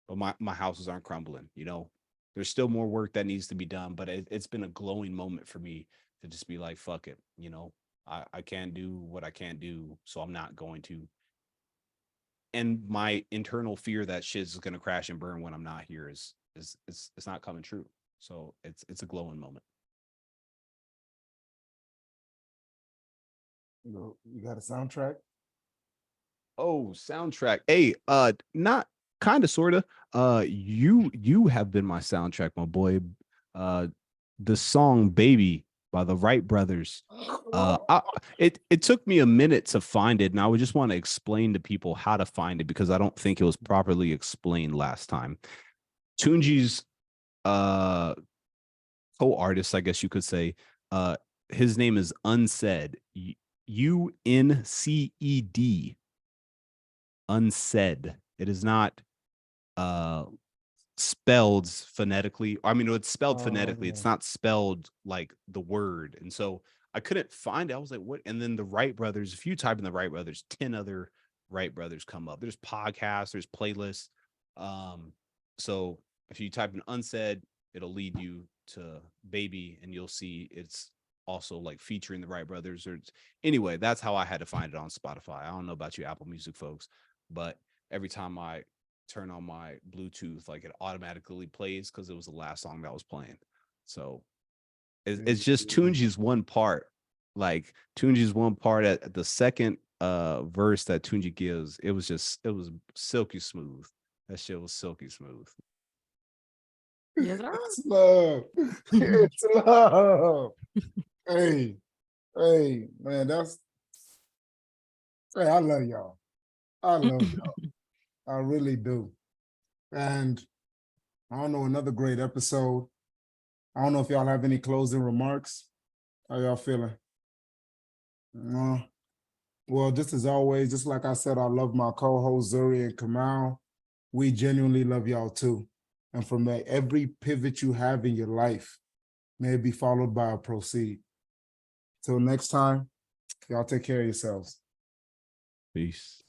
But my houses aren't crumbling. There's still more work that needs to be done, but it's been a glowing moment for me to just be like, fuck it. I can't do what I can't do, so I'm not going to. And my internal fear that shit is going to crash and burn when I'm not here is it's not coming true. So it's a glowing moment. You got a soundtrack? Oh, soundtrack. Hey, not kind of sorta. You have been my soundtrack, my boy. The song Baby by the Wright brothers. It took me a minute to find it, and I would just want to explain to people how to find it because I don't think it was properly explained last time. Tunji's co-artist, I guess you could say, his name is Unsaid. Unced. Unsaid. It is not spelled phonetically. I mean, it's spelled phonetically. Yeah. It's not spelled like the word. And so I couldn't find it. I was like, what? And then the Wright brothers, if you type in the Wright brothers, 10 other Wright brothers come up. There's podcasts, there's playlists. So if you type in Unsaid, it'll lead you to Baby, and you'll see it's also like featuring the Wright brothers. Anyway, that's how I had to find it on Spotify. I don't know about you Apple Music folks, but every time I turn on my Bluetooth, like it automatically plays because it was the last song that was playing. So it's just Tunji's one part. Like Tunji's one part at the second verse that Tunji gives, it was silky smooth. That shit was silky smooth. Yes, sir. It's love. It's love. Hey, man, I love y'all. I love y'all. I really do. And I don't know, another great episode. I don't know if y'all have any closing remarks. How y'all feeling? Well, just as always, just like I said, I love my co-hosts Zuri and Kamau. We genuinely love y'all too. And from every pivot you have in your life, may it be followed by a proceed. Till next time, y'all take care of yourselves. Peace.